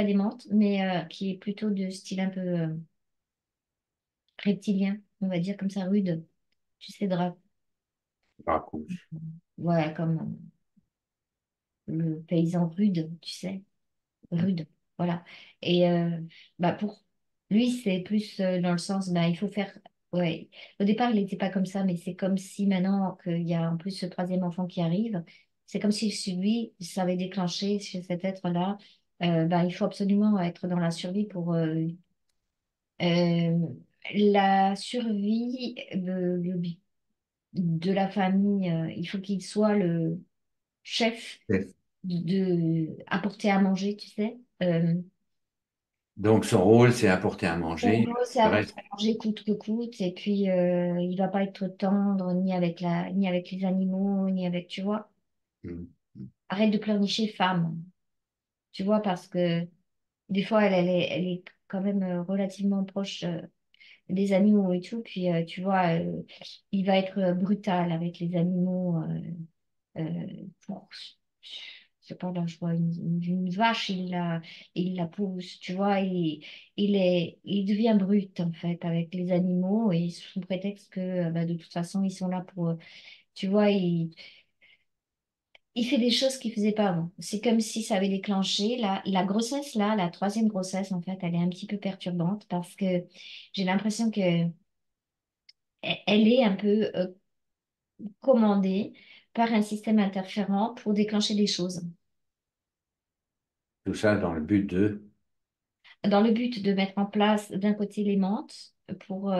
démente, mais qui est plutôt de style un peu reptilien, on va dire comme ça, rude. Tu sais, raccroche. ouais, comme le paysan rude, tu sais. Rude. Voilà. Et bah pour lui, c'est plus dans le sens, bah, il faut faire. Ouais. Au départ, il n'était pas comme ça, mais c'est comme si maintenant qu'il y a en plus ce troisième enfant qui arrive, c'est comme si chez lui, ça avait déclenché chez cet être-là. Bah, il faut absolument être dans la survie pour euh, la survie de la famille. Il faut qu'il soit le chef Chef. apporter à manger, tu sais. Donc son rôle, c'est apporter à En manger. gros, c'est Le apporter reste. à manger coûte que coûte, et puis il va pas être tendre ni avec les animaux, ni avec, tu vois. Hmm. Arrête de pleurnicher femme, tu vois, parce que des fois, elle est quand même relativement proche des animaux et tout, puis tu vois, il va être brutal avec les animaux. Pour, je sais pas, là, je vois une vache, il la pousse, tu vois, il devient brut, en fait, avec les animaux, et sous prétexte que, bah, de toute façon, ils sont là pour, tu vois, il fait des choses qu'il faisait pas avant. C'est comme si ça avait déclenché. La grossesse, là, la troisième grossesse, en fait, elle est un petit peu perturbante parce que j'ai l'impression que elle est un peu commandée par un système interférent pour déclencher des choses. Tout ça dans le but de... Dans le but de mettre en place d'un côté les menthes pour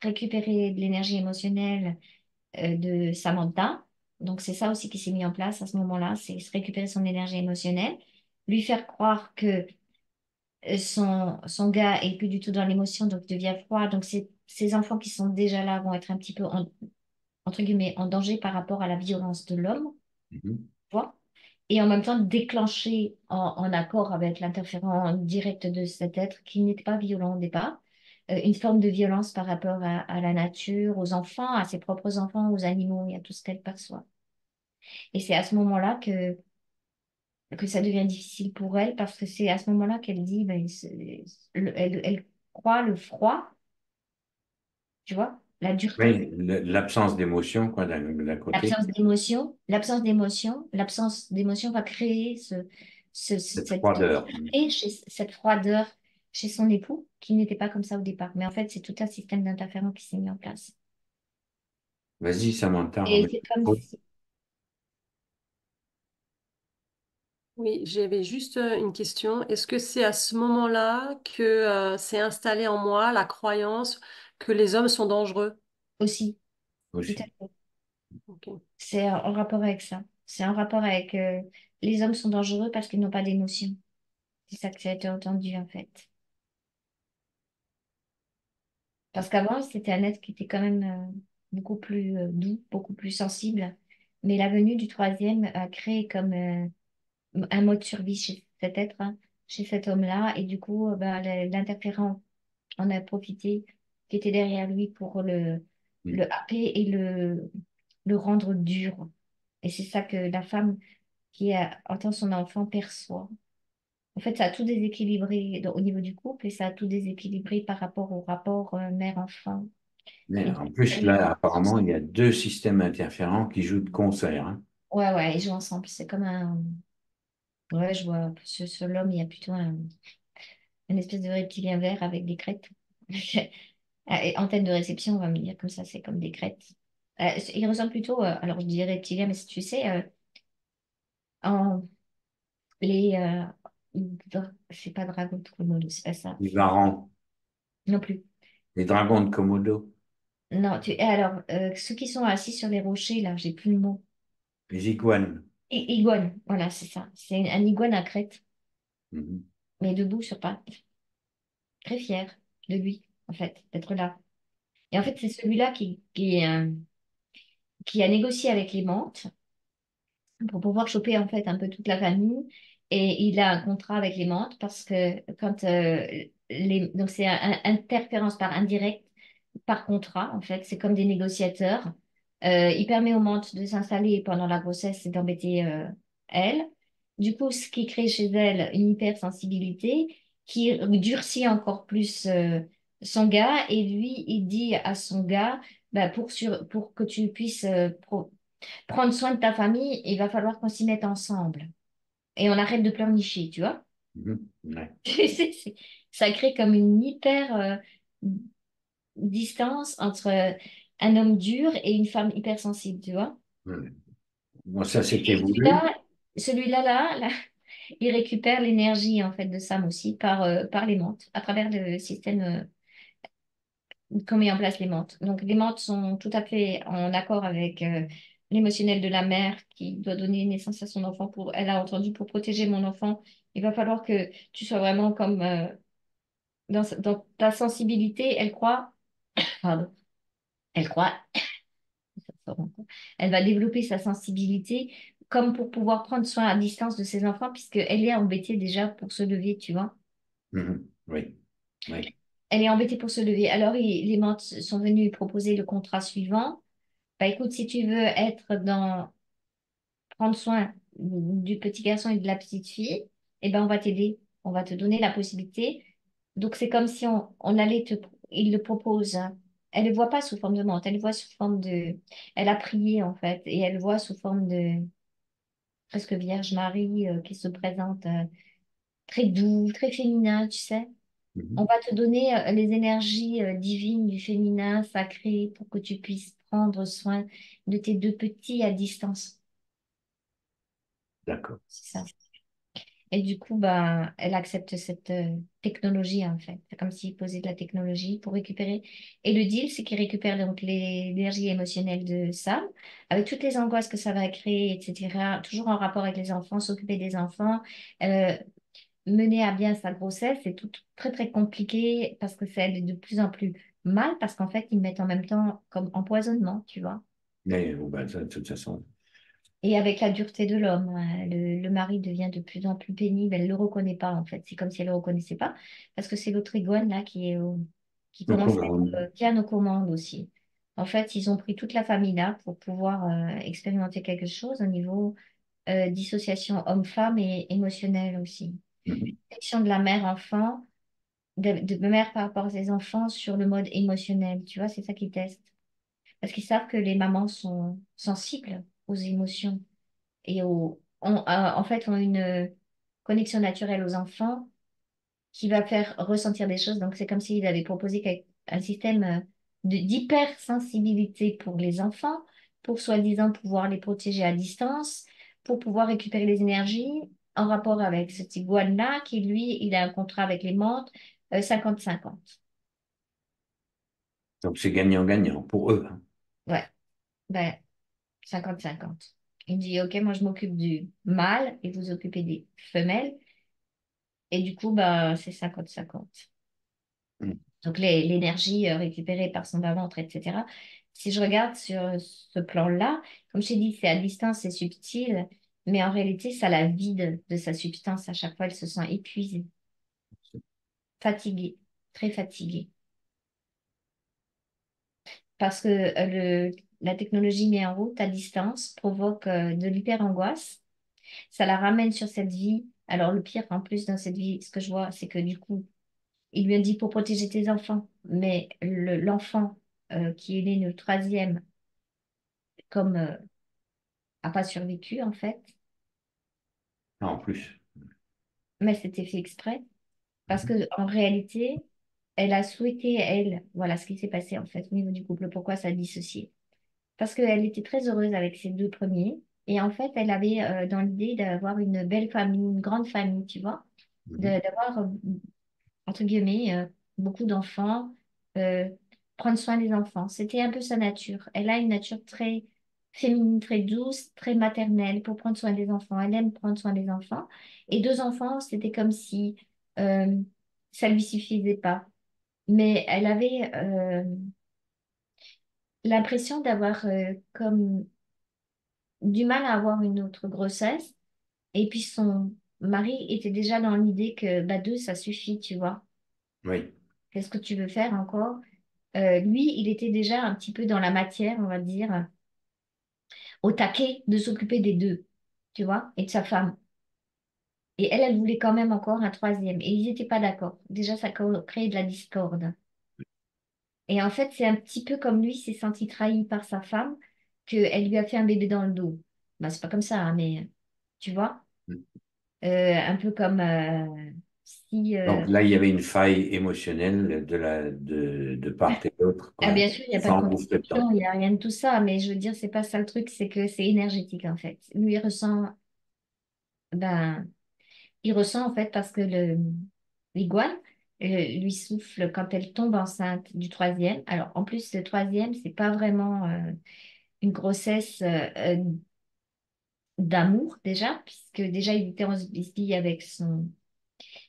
récupérer de l'énergie émotionnelle de Samantha. Donc c'est ça aussi qui s'est mis en place à ce moment-là, c'est se récupérer son énergie émotionnelle, lui faire croire que son gars est plus du tout dans l'émotion, donc il devient froid. Donc ces enfants qui sont déjà là vont être un petit peu, entre guillemets, en danger par rapport à la violence de l'homme, Mhm. tu vois. Et en même temps déclencher en accord avec l'interférent direct de cet être qui n'était pas violent au départ, une forme de violence par rapport à la nature, aux enfants, à ses propres enfants, aux animaux et à tout ce qu'elle perçoit. Et c'est à ce moment-là que ça devient difficile pour elle parce que c'est à ce moment-là qu'elle dit, ben, elle croit le froid, tu vois, la dureté, Oui, l'absence d'émotion, quoi, d'un côté, l'absence d'émotion, l'absence d'émotion va créer cette cette froideur. dureté, cette froideur chez son époux qui n'était pas comme ça au départ. Mais en fait, c'est tout un système d'interférence qui s'est mis en place. Vas-y, Samantha, Et remets. c'est comme si, Oui, j'avais juste une question. Est-ce que c'est à ce moment-là que s'est installée en moi la croyance que les hommes sont dangereux? aussi, tout à Aussi. fait. Ok. C'est en rapport avec ça. C'est en rapport avec les hommes sont dangereux parce qu'ils n'ont pas d'émotion. C'est ça que tu as été entendu en fait. Parce qu'avant, c'était un être qui était quand même beaucoup plus doux, beaucoup plus sensible. Mais la venue du troisième a créé comme un mode survie chez cet être, hein, chez cet homme-là. Et du coup, bah, l'interférent en a profité, qui était derrière lui pour Mm. le happer et le rendre dur. Et c'est ça que la femme entend son enfant perçoit. En fait, ça a tout déséquilibré au niveau du couple et ça a tout déséquilibré par rapport au rapport mère-enfant. Mais Et du en coup, plus, elle est là, partie. apparemment, il y a deux systèmes interférents qui jouent de concert, hein. Ouais, ouais, ils jouent ensemble. C'est comme un. Ouais, je vois. Sur l'homme, il y a plutôt une espèce de reptilien vert avec des crêtes. Et antenne de réception, on va me dire comme ça, c'est comme des crêtes. Il ressemble plutôt, alors je dirais reptilien, mais si tu sais, en les. C'est pas dragon de Komodo, c'est pas ça. Les varans, Non plus. les dragons de Komodo, Non, alors, ceux qui sont assis sur les rochers, là, j'ai plus le mot. les iguanes. Iguane, voilà, c'est ça. C'est un iguane à crête, Mhm. mais debout sur pattes. Très fier de lui, en fait, d'être là. Et en fait, c'est celui-là qui a négocié avec les Mantes pour pouvoir choper, en fait, un peu toute la famille. Et il a un contrat avec les Mantes parce que quand donc c'est interférence par indirect, par contrat, en fait, c'est comme des négociateurs. Il permet aux Mantes de s'installer pendant la grossesse et d'embêter elle. Du coup, ce qui crée chez elle une hypersensibilité qui durcit encore plus son gars. Et lui, il dit à son gars, bah, pour que tu puisses prendre soin de ta famille, il va falloir qu'on s'y mette ensemble. Et on arrête de pleurnicher, tu vois. Mhm. Ouais. Ça crée comme une hyper distance entre un homme dur et une femme hypersensible, tu vois. Ouais. Bon, ça, c'était Et voulu. celui-là, il récupère l'énergie en fait de Sam aussi par les menthes, à travers le système qu'on met en place les menthes. Donc les menthes sont tout à fait en accord avec l'émotionnel de la mère qui doit donner naissance à son enfant pour, elle a entendu pour protéger mon enfant. Il va falloir que tu sois vraiment comme dans ta sensibilité. Elle croit, pardon, elle croit elle va développer sa sensibilité comme pour pouvoir prendre soin à distance de ses enfants, puisqu'elle est embêtée déjà pour se lever, tu vois. Mhm. Oui. Oui. Elle est embêtée pour se lever. Alors, les menthes sont venus lui proposer le contrat suivant. Bah, écoute, si tu veux être dans prendre soin du petit garçon et de la petite fille, eh ben, on va t'aider. On va te donner la possibilité. Donc, c'est comme si on allait il le propose, hein. Elle ne le voit pas sous forme de menthe, elle le voit sous forme de. Elle a prié, en fait, et elle le voit sous forme de presque Vierge Marie qui se présente très doux, très féminin, tu sais. On Mhm. va te donner les énergies divines du féminin sacré pour que tu puisses prendre soin de tes deux petits à distance. D'accord. C'est ça. Et du coup, bah, elle accepte cette technologie, en fait. C'est comme s'il posait de la technologie pour récupérer. Et le deal, c'est qu'il récupère donc l'énergie émotionnelle de Sam, avec toutes les angoisses que ça va créer, etc. Toujours en rapport avec les enfants, s'occuper des enfants, euh, mener à bien sa grossesse, c'est tout très, très compliqué parce que c'est de plus en plus mal, parce qu'en fait, ils mettent en même temps comme empoisonnement, tu vois. Mais bon, ben, ça, de toute façon, Et avec la dureté de l'homme, hein, le mari devient de plus en plus pénible. Elle ne le reconnaît pas, en fait. C'est comme si elle ne le reconnaissait pas. Parce que c'est l'autre iguane, là, qui le commence à être commande. bien aux commandes aussi. En fait, ils ont pris toute la famille là pour pouvoir expérimenter quelque chose au niveau dissociation homme-femme et émotionnelle aussi. Mhm. Action de la mère-enfant, de mère par rapport à ses enfants sur le mode émotionnel. Tu vois, c'est ça qu'ils testent. Parce qu'ils savent que les mamans sont sensibles aux émotions et en fait, ont une connexion naturelle aux enfants qui va faire ressentir des choses. Donc, c'est comme s'il avait proposé un système d'hypersensibilité pour les enfants, pour soi-disant pouvoir les protéger à distance, pour pouvoir récupérer les énergies en rapport avec cet iguane-là, qui, lui, il a un contrat avec les montres 50-50. Donc c'est gagnant-gagnant pour eux, hein. Ouais, ben, 50-50. Il dit, OK, moi, je m'occupe du mâle et vous occupez des femelles. Et du coup, bah, c'est 50-50. Mhm. Donc, l'énergie récupérée par son bas-ventre, etc. Si je regarde sur ce plan-là, comme je t'ai dit, c'est à distance, c'est subtil, mais en réalité, ça la vide de sa substance. À chaque fois, elle se sent épuisée, fatiguée, très fatiguée. Parce que la technologie mise en route à distance provoque de l'hyper-angoisse. Ça la ramène sur cette vie. Alors, le pire en plus dans cette vie, ce que je vois, c'est que du coup, il lui a dit pour protéger tes enfants, mais l'enfant qui est né le troisième, comme a pas survécu en fait, Ah, en plus. mais c'était fait exprès, parce Mhm. que en réalité, elle a souhaité, elle, voilà ce qui s'est passé en fait au niveau du couple, pourquoi ça a dissocié. Parce qu'elle était très heureuse avec ses deux premiers, et en fait, elle avait dans l'idée d'avoir une belle famille, une grande famille, tu vois, Mhm. d'avoir entre guillemets, beaucoup d'enfants, euh, prendre soin des enfants. C'était un peu sa nature. Elle a une nature très féminine, très douce, très maternelle pour prendre soin des enfants. Elle aime prendre soin des enfants. Et deux enfants, c'était comme si euh, ça lui suffisait pas. Mais elle avait l'impression d'avoir comme du mal à avoir une autre grossesse. Et puis son mari était déjà dans l'idée que bah, deux, ça suffit, tu vois. Oui. Qu'est-ce que tu veux faire encore? Lui, il était déjà un petit peu dans la matière, on va dire, au taquet de s'occuper des deux, tu vois, et de sa femme. Et elle, elle voulait quand même encore un troisième. Et ils n'étaient pas d'accord. Déjà, ça créait de la discorde. Et en fait, c'est un petit peu comme lui s'est senti trahi par sa femme, qu'elle lui a fait un bébé dans le dos. Ben, c'est pas comme ça, hein, mais tu vois, un peu comme si... Donc là, il y avait une faille émotionnelle de part et d'autre, Ah, quoi. bien sûr, il n'y a pas de Sans bouffe de contradiction, temps. il n'y a rien de tout ça, mais je veux dire, c'est pas ça le truc, c'est que c'est énergétique en fait. Lui, ben, il ressent en fait parce que l'iguane lui souffle quand elle tombe enceinte du troisième. Alors, en plus, le troisième, c'est pas vraiment une grossesse d'amour déjà, puisque déjà, il était en bisbille avec son.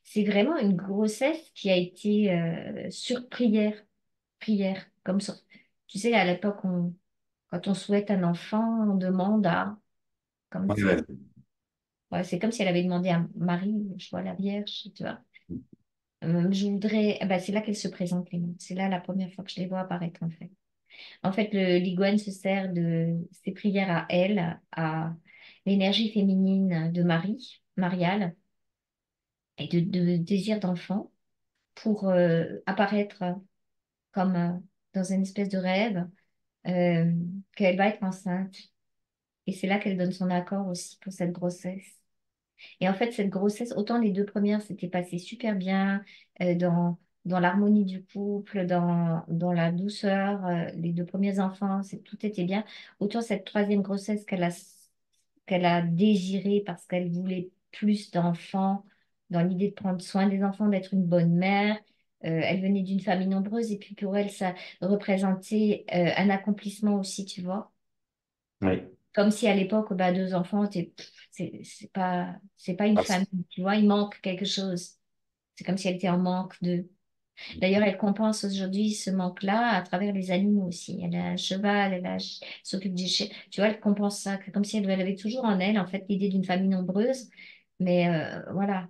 C'est vraiment une grossesse qui a été sur prière, prière, comme sur. Tu sais, à l'époque, quand on souhaite un enfant, on demande à. Comme Ouais, ouais. ouais, c'est comme si elle avait demandé à Marie, je vois la Vierge, tu vois. Je voudrais. Ah bah, c'est là qu'elle se présente, les mots. C'est là la première fois que je les vois apparaître, en fait. En fait, l'iguane se sert de ses prières à elle, à l'énergie féminine de Marie, Mariale, et de désir d'enfant, pour apparaître comme dans une espèce de rêve, qu'elle va être enceinte. Et c'est là qu'elle donne son accord aussi pour cette grossesse. Et en fait, cette grossesse, autant les deux premières s'étaient passées super bien dans l'harmonie du couple, dans la douceur, les deux premiers enfants, tout était bien. Autant cette troisième grossesse qu'elle a désirée parce qu'elle voulait plus d'enfants, dans l'idée de prendre soin des enfants, d'être une bonne mère. Elle venait d'une famille nombreuse et puis pour elle, ça représentait un accomplissement aussi, tu vois. Oui. Comme si à l'époque, bah, deux enfants, c'est pas une Ah, c'est- famille, tu vois, il manque quelque chose. C'est comme si elle était en manque de. D'ailleurs, elle compense aujourd'hui ce manque-là à travers les animaux aussi. Elle a un cheval, s'occupe du chien. Tu vois, elle compense ça, comme si elle avait toujours en elle, en fait, l'idée d'une famille nombreuse. Mais voilà,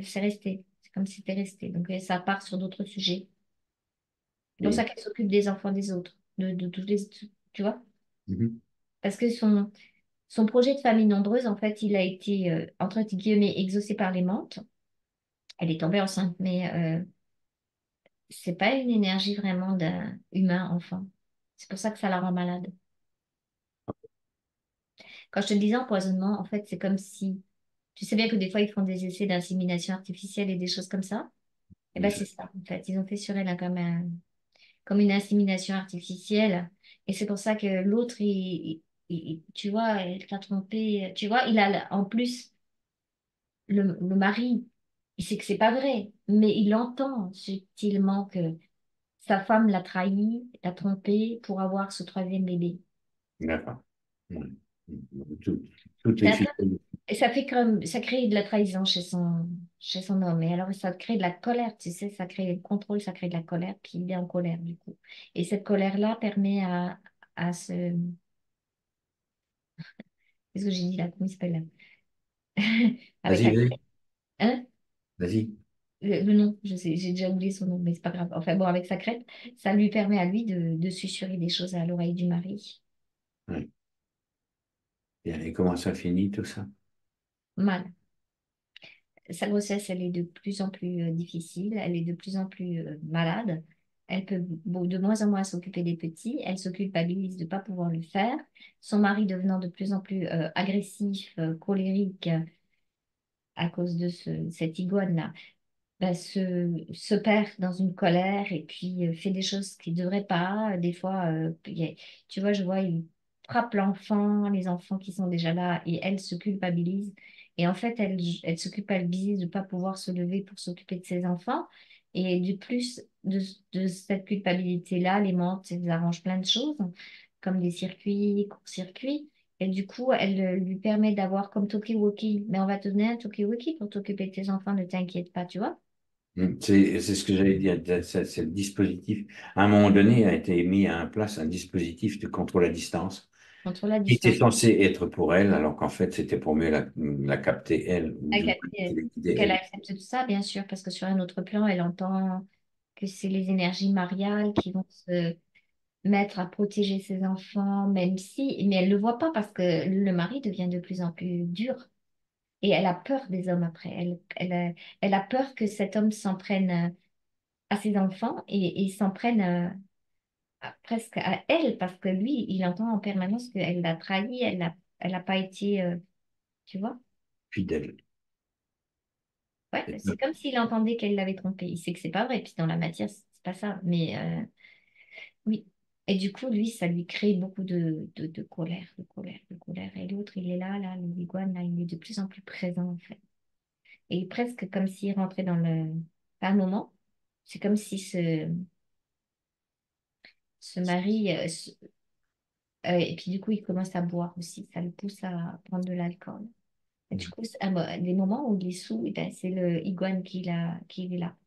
c'est resté. C'est comme si c'était resté. Donc, ça part sur d'autres sujets. C'est pour ça et- qu'elle s'occupe des enfants des autres, de tous les, tu vois. Mhm. Parce que son projet de famille nombreuse, en fait, il a été, entre guillemets, exaucé par les menthes. Elle est tombée enceinte, mais c'est pas une énergie vraiment d'un humain enfant. C'est pour ça que ça la rend malade. Quand je te disais empoisonnement, en fait, c'est comme si, tu sais bien que des fois, ils font des essais d'insémination artificielle et des choses comme ça. Et ben c'est ça, en fait. Ils ont fait sur elle comme une insémination artificielle. Et c'est pour ça que l'autre, tu vois, elle t'a trompé. Tu vois, il a en plus le mari, il sait que c'est pas vrai, mais il entend subtilement que sa femme l'a trahi, l'a trompé pour avoir ce troisième bébé. D'accord. Ouais. Tout, tout C'est est un peu- fini. et ça fait comme, ça crée de la trahison chez son homme. Et alors, ça crée de la colère, tu sais, ça crée le contrôle, ça crée de la colère, puis il est en colère, du coup. Et cette colère-là permet à ce, qu'est-ce que j'ai dit là, comment il s'appelle là? Avec Vas-y, la, vas-y. hein? Vas-y. Le nom, je sais, j'ai déjà oublié son nom, mais c'est pas grave. Enfin bon, avec sa crête, ça lui permet à lui de susurrer des choses à l'oreille du mari. Ouais. Bien. Et comment ça finit tout ça? Mal. Sa grossesse, elle est de plus en plus difficile, elle est de plus en plus malade. Elle peut de moins en moins s'occuper des petits, elle se culpabilise de ne pas pouvoir le faire. Son mari devenant de plus en plus agressif, colérique à cause de cette iguane-là bah, se perd dans une colère et puis fait des choses qu'il ne devrait pas. Des fois, tu vois, je vois, il frappe l'enfant, les enfants qui sont déjà là, et elle se culpabilise. Et en fait, elle se culpabilise de ne pas pouvoir se lever pour s'occuper de ses enfants. Et du plus de cette culpabilité-là, les menthes, elles arrangent plein de choses, comme des circuits, courts-circuits. Et du coup, elle lui permet d'avoir comme Talkie-Walkie. Mais on va te donner un Talkie-Walkie pour t'occuper de tes enfants, ne t'inquiète pas, tu vois. C'est ce que j'allais dire. Ce dispositif, à un moment donné, a été mis en place un dispositif de contrôle à distance Contre la qui était distance. censé être pour elle, alors qu'en fait, c'était pour mieux la capter elle, ou du Avec moins laquelle téléguider qu'elle elle. accepte tout ça, bien sûr, parce que sur un autre plan, elle entend que c'est les énergies mariales qui vont se mettre à protéger ses enfants, mais elle ne le voit pas parce que le mari devient de plus en plus dur. Et elle a peur des hommes après. Elle a peur que cet homme s'en prenne à ses enfants et s'en prenne presque à elle, parce que lui, il entend en permanence qu'elle l'a trahi, elle a pas été, tu vois. Fidèle. Ouais, Et c'est comme s'il entendait qu'elle l'avait trompé. Il sait que c'est pas vrai, puis dans la matière, c'est pas ça. Mais oui. Et du coup, lui, ça lui crée beaucoup de colère, de colère, de colère. Et l'autre, il est là, l'iguane, là, il est de plus en plus présent, en fait. Et presque comme s'il rentrait dans le. Pas un moment, c'est comme si ce mari. Et puis du coup, il commence à boire aussi. Ça le pousse à prendre de l'alcool. Et du coup, les moments où il est sous, eh ben, c'est le iguane qui est là,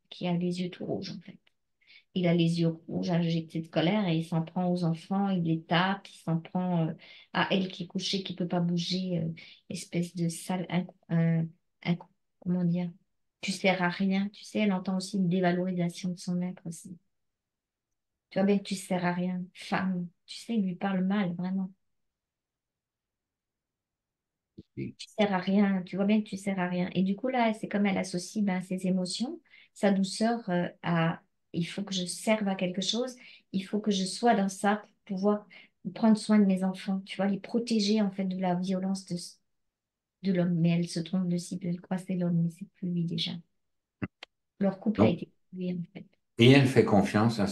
qui a les yeux tout rouges, en fait. Il a les yeux rouges, injectés de colère, et il s'en prend aux enfants, il les tape, il s'en prend à elle qui est couchée, qui peut pas bouger, espèce de sale, un- comment dire, tu sers à rien. Tu sais, elle entend aussi une dévalorisation de son être aussi. Tu vois bien que tu sers à rien, femme. Tu sais, il lui parle mal, vraiment. Tu sers à rien, tu vois bien que tu sers à rien. Et du coup, là, c'est comme elle associe ben, ses émotions, sa douceur à il faut que je serve à quelque chose, il faut que je sois dans ça pour pouvoir prendre soin de mes enfants, tu vois, les protéger en fait de la violence de l'homme. Mais elle se trompe de cible, elle croit que c'est l'homme, mais c'est plus lui déjà. Leur couple a Donc, été tué en fait. et elle fait confiance à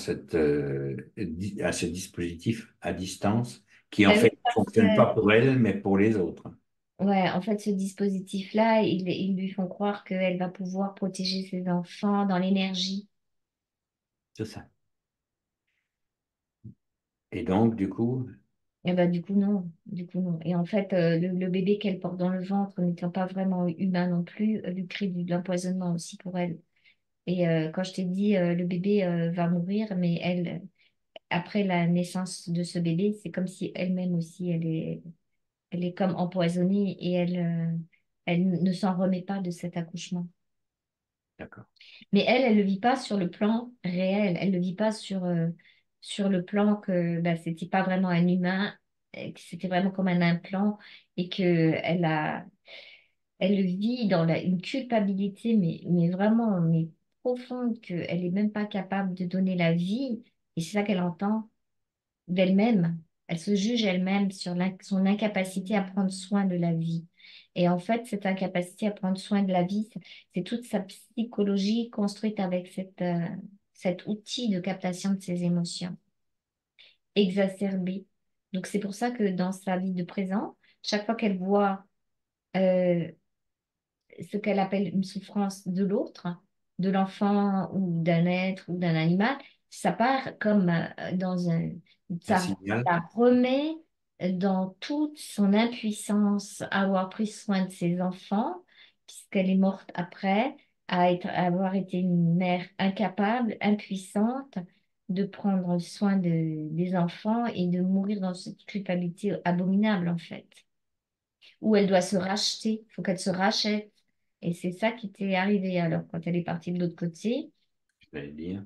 à ce dispositif à distance qui, en Ben oui, fait, ne parce fonctionne que, pas pour elle, mais pour les autres. ouais, en fait, ce dispositif-là, ils lui font croire qu'elle va pouvoir protéger ses enfants dans l'énergie. C'est ça. Et donc, du coup, Et ben du coup, non. Du coup, non. Et en fait, le bébé qu'elle porte dans le ventre, n'étant pas vraiment humain non plus, lui crée de l'empoisonnement aussi pour elle. Et quand je t'ai dit, le bébé va mourir, mais elle, après la naissance de ce bébé, c'est comme si elle-même aussi, elle est comme empoisonnée et elle ne s'en remet pas de cet accouchement. d'accord. Mais elle ne le vit pas sur le plan réel. Elle ne le vit pas sur le plan que bah, c'était pas vraiment un humain, et que c'était vraiment comme un implant et que elle vit dans une culpabilité, mais vraiment mais profonde, qu'elle n'est même pas capable de donner la vie. Et c'est ça qu'elle entend d'elle-même. Elle se juge elle-même sur son incapacité à prendre soin de la vie. Et en fait, cette incapacité à prendre soin de la vie, c'est toute sa psychologie construite avec cet outil de captation de ses émotions, exacerbé. Donc c'est pour ça que dans sa vie de présent, chaque fois qu'elle voit euh, ce qu'elle appelle une souffrance de l'autre, de l'enfant ou d'un être ou d'un animal, ça part comme dans un... Un Ça signal. la remet dans toute son impuissance à avoir pris soin de ses enfants, puisqu'elle est morte après, à avoir été une mère incapable, impuissante de prendre soin des enfants et de mourir dans cette culpabilité abominable, en fait où elle doit se racheter. Il faut qu'elle se rachète. Et c'est ça qui t'est arrivé alors quand elle est partie de l'autre côté. Je vais dire.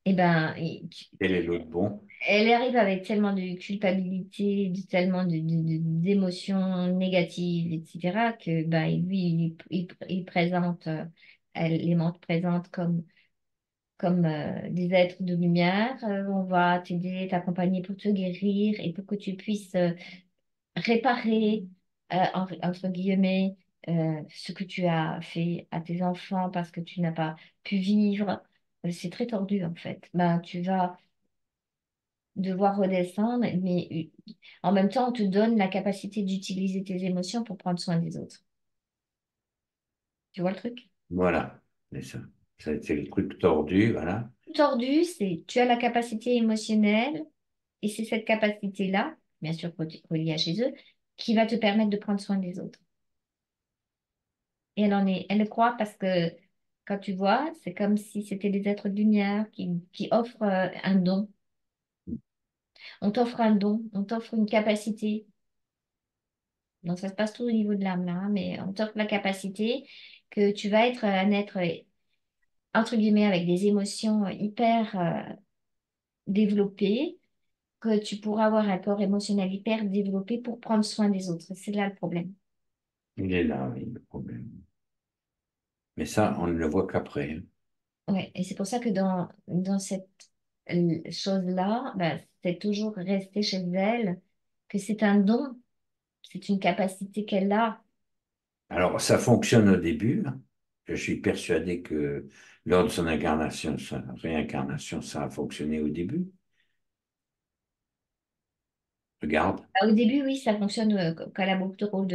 Eh ben, Quel est l'autre bon? elle arrive avec tellement de culpabilité, tellement d'émotions négatives, etc., que ben, lui, il présente, elle les montre présente comme des êtres de lumière. On va t'aider, t'accompagner pour te guérir et pour que tu puisses réparer, entre guillemets, ce que tu as fait à tes enfants parce que tu n'as pas pu vivre. C'est très tordu, en fait. Ben, tu vas devoir redescendre, mais en même temps, on te donne la capacité d'utiliser tes émotions pour prendre soin des autres. Tu vois le truc? Voilà. C'est ça. C'est le truc tordu, voilà. Tordu, c'est tu as la capacité émotionnelle et c'est cette capacité-là, bien sûr reliée à chez eux, qui va te permettre de prendre soin des autres. Et elle le croit parce que quand tu vois, c'est comme si c'était des êtres de lumière qui offrent un don. On t'offre un don, on t'offre une capacité. Donc ça se passe tout au niveau de l'âme là, hein, mais on t'offre la capacité que tu vas être un être, entre guillemets, avec des émotions hyper développées, que tu pourras avoir un corps émotionnel hyper développé pour prendre soin des autres. C'est là le problème. Il est là, oui, le problème. Mais ça, on ne le voit qu'après, hein. Ouais, et c'est pour ça que dans cette chose-là, bah, c'est toujours resté chez elle que c'est un don, c'est une capacité qu'elle a. Alors, ça fonctionne au début, hein. Je suis persuadé que lors de son incarnation, sa réincarnation, ça a fonctionné au début. Regarde. Au début, oui, ça fonctionne qu'elle a beaucoup de rôle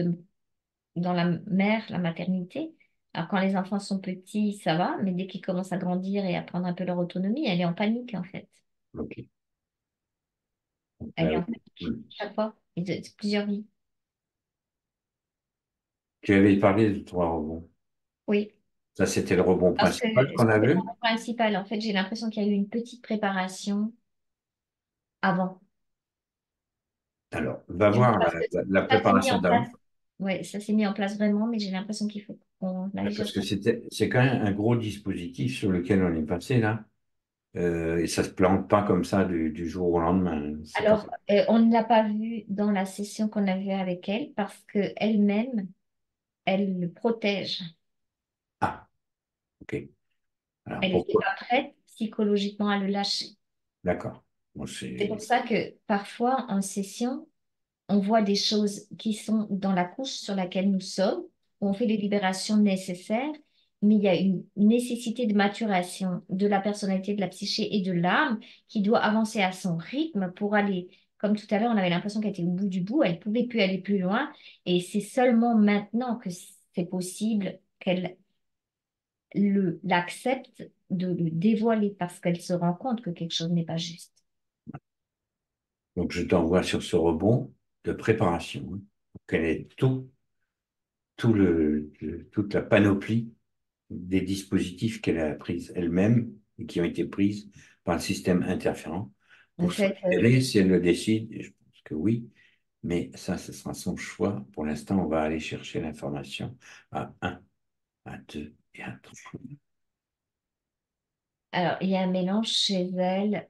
dans la mère, la maternité. Alors quand les enfants sont petits, ça va, mais dès qu'ils commencent à grandir et à prendre un peu leur autonomie, elle est en panique en fait. Ok. Elle est en panique chaque fois, et de plusieurs vies. Tu avais parlé de trois rebonds. Oui. Ça, c'était le rebond Parce que principal qu'on a c'est vu. mon principal. En fait, j'ai l'impression qu'il y a eu une petite préparation avant. Alors, va voir Parce que la ça s'est mis préparation en d'avant. place. Ouais, ça s'est mis en place vraiment, mais j'ai l'impression qu'il faut qu'on aille Parce chercher. que c'est quand même un gros dispositif sur lequel on est passé là. Et ça se plante pas comme ça du jour au lendemain, hein. C'est pas... Alors, on ne l'a pas vu dans la session qu'on a vue avec elle parce que elle-même, elle le protège. Ah, ok. Alors Elle n'était pourquoi? pas prête psychologiquement à le lâcher. D'accord. Bon, C'est pour ça que parfois, en session, on voit des choses qui sont dans la couche sur laquelle nous sommes, où on fait les libérations nécessaires, mais il y a une nécessité de maturation de la personnalité, de la psyché et de l'âme qui doit avancer à son rythme pour aller, comme tout à l'heure, on avait l'impression qu'elle était au bout du bout, elle ne pouvait plus aller plus loin, et c'est seulement maintenant que c'est possible qu'elle l'accepte de le dévoiler parce qu'elle se rend compte que quelque chose n'est pas juste. donc, je t'envoie sur ce rebond de préparation, hein, pour qu'elle ait toute la panoplie des dispositifs qu'elle a pris elle-même et qui ont été prises par le système interférent En pour se fait, libérer si elle le décide. Et je pense que oui, mais ça, ce sera son choix. Pour l'instant, on va aller chercher l'information à un, à 2 et à 3. alors, il y a un mélange chez elle.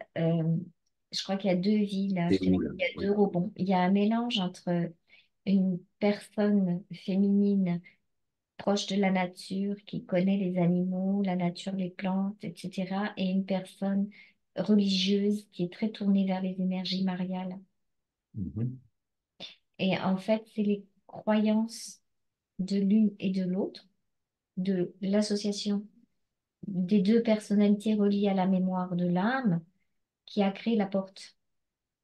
Je crois qu'il y a deux vies là. Je C'est dirais où là? qu'il y a Oui. deux rebonds. Il y a un mélange entre une personne féminine proche de la nature, qui connaît les animaux, la nature, les plantes, etc., et une personne religieuse qui est très tournée vers les énergies mariales. Mhm. Et en fait, c'est les croyances de l'une et de l'autre, de l'association des deux personnalités reliées à la mémoire de l'âme, qui a créé la porte.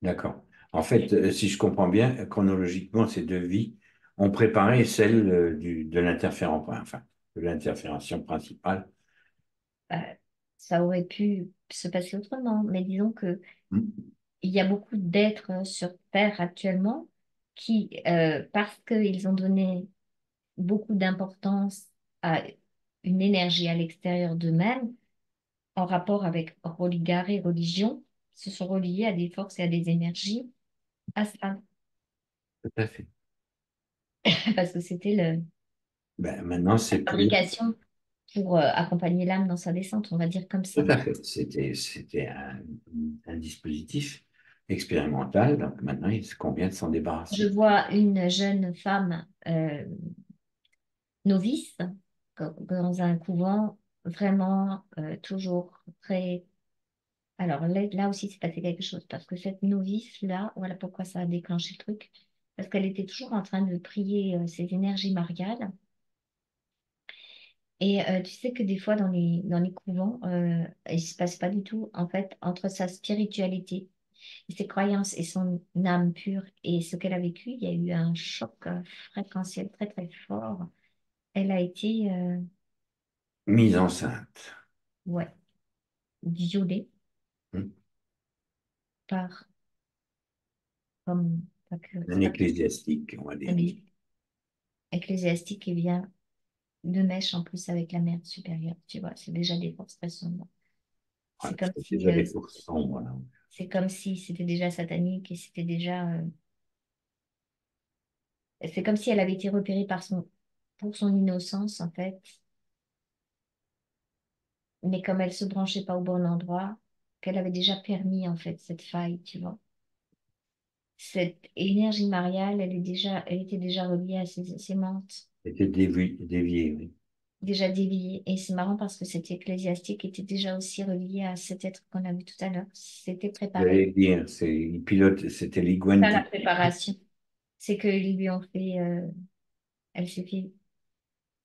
D'accord. En fait, si je comprends bien, chronologiquement, ces deux vies ont préparé celle de l'interférent, enfin, de l'interfération principale. Euh, Ça aurait pu se passer autrement, mais disons que Mhm. il y a beaucoup d'êtres sur Terre actuellement qui, parce qu'ils ont donné beaucoup d'importance à une énergie à l'extérieur d'eux-mêmes, en rapport avec regard et religion, se sont reliés à des forces et à des énergies astrales, Tout à fait. parce que c'était Ben, maintenant, la c'est plus. fabrication pour accompagner l'âme dans sa descente, on va dire comme Tout ça. à fait. C'était un dispositif expérimental. Donc maintenant, il convient de s'en Je débarrasser. vois une jeune femme novice dans un couvent, vraiment toujours très... Alors là aussi, c'est passé quelque chose, parce que cette novice-là, voilà pourquoi ça a déclenché le truc, parce qu'elle était toujours en train de prier ses énergies mariales. Et tu sais que des fois, dans les couvents, il ne se passe pas du tout, en fait, entre sa spiritualité et ses croyances et son âme pure et ce qu'elle a vécu, il y a eu un choc fréquentiel très, très fort. Elle a été, Mise enceinte. ouais, violée Hmm. par, comme, pas que, Un c'est pas ecclésiastique, on va un dire. des ecclésiastiques qui vient de mèche en plus avec la mère supérieure, tu vois, c'est déjà des forces très sombres. C'est Voilà, comme c'est si, déjà des forces sombres, là. c'est comme si c'était déjà satanique et c'était déjà, c'est comme si elle avait été repérée pour son innocence, en fait. Mais comme elle se branchait pas au bon endroit, qu'elle avait déjà permis, en fait, cette faille, tu vois. Cette énergie mariale, elle était déjà reliée à ses sémentes, C'était dévié, oui. déjà déviée. Et c'est marrant parce que cet ecclésiastique était déjà aussi relié à cet être qu'on a vu tout à l'heure. C'était préparé. J'allais dire, il pilote, c'était l'iguane Ça, la qui. préparation. C'est qu'ils lui ont fait, elle s'est fait,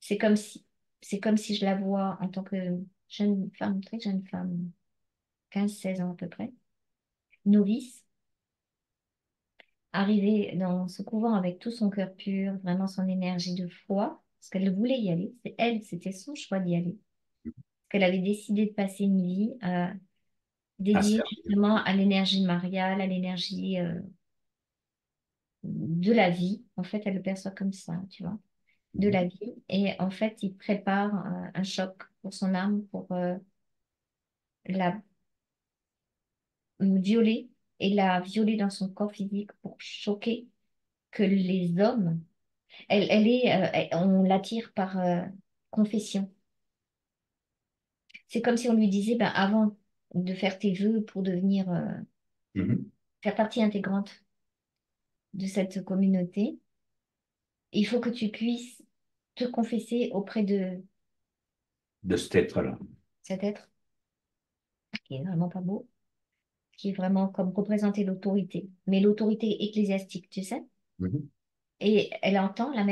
c'est comme si, c'est comme si je la vois en tant que jeune femme, très jeune femme, 15 16 ans à peu près, novice, arrivée dans ce couvent avec tout son cœur pur, vraiment son énergie de foi, parce qu'elle voulait y aller. C'est elle, c'était son choix d'y aller. Qu'elle avait décidé de passer une vie Ah, dédiée ça. justement à l'énergie mariale, à l'énergie de la vie. En fait, elle le perçoit comme ça, tu vois, de la vie. Et en fait, il prépare un choc pour son âme, pour la violer et la violer dans son corps physique pour choquer que les hommes, on l'attire par confession. C'est comme si on lui disait, ben, avant de faire tes vœux pour devenir, Mhm. faire partie intégrante de cette communauté, il faut que tu puisses te confesser auprès de De cet être-là. cet être qui est vraiment pas beau. qui est vraiment comme représenter l'autorité, mais l'autorité ecclésiastique, tu sais. Mhm. Et elle entend, la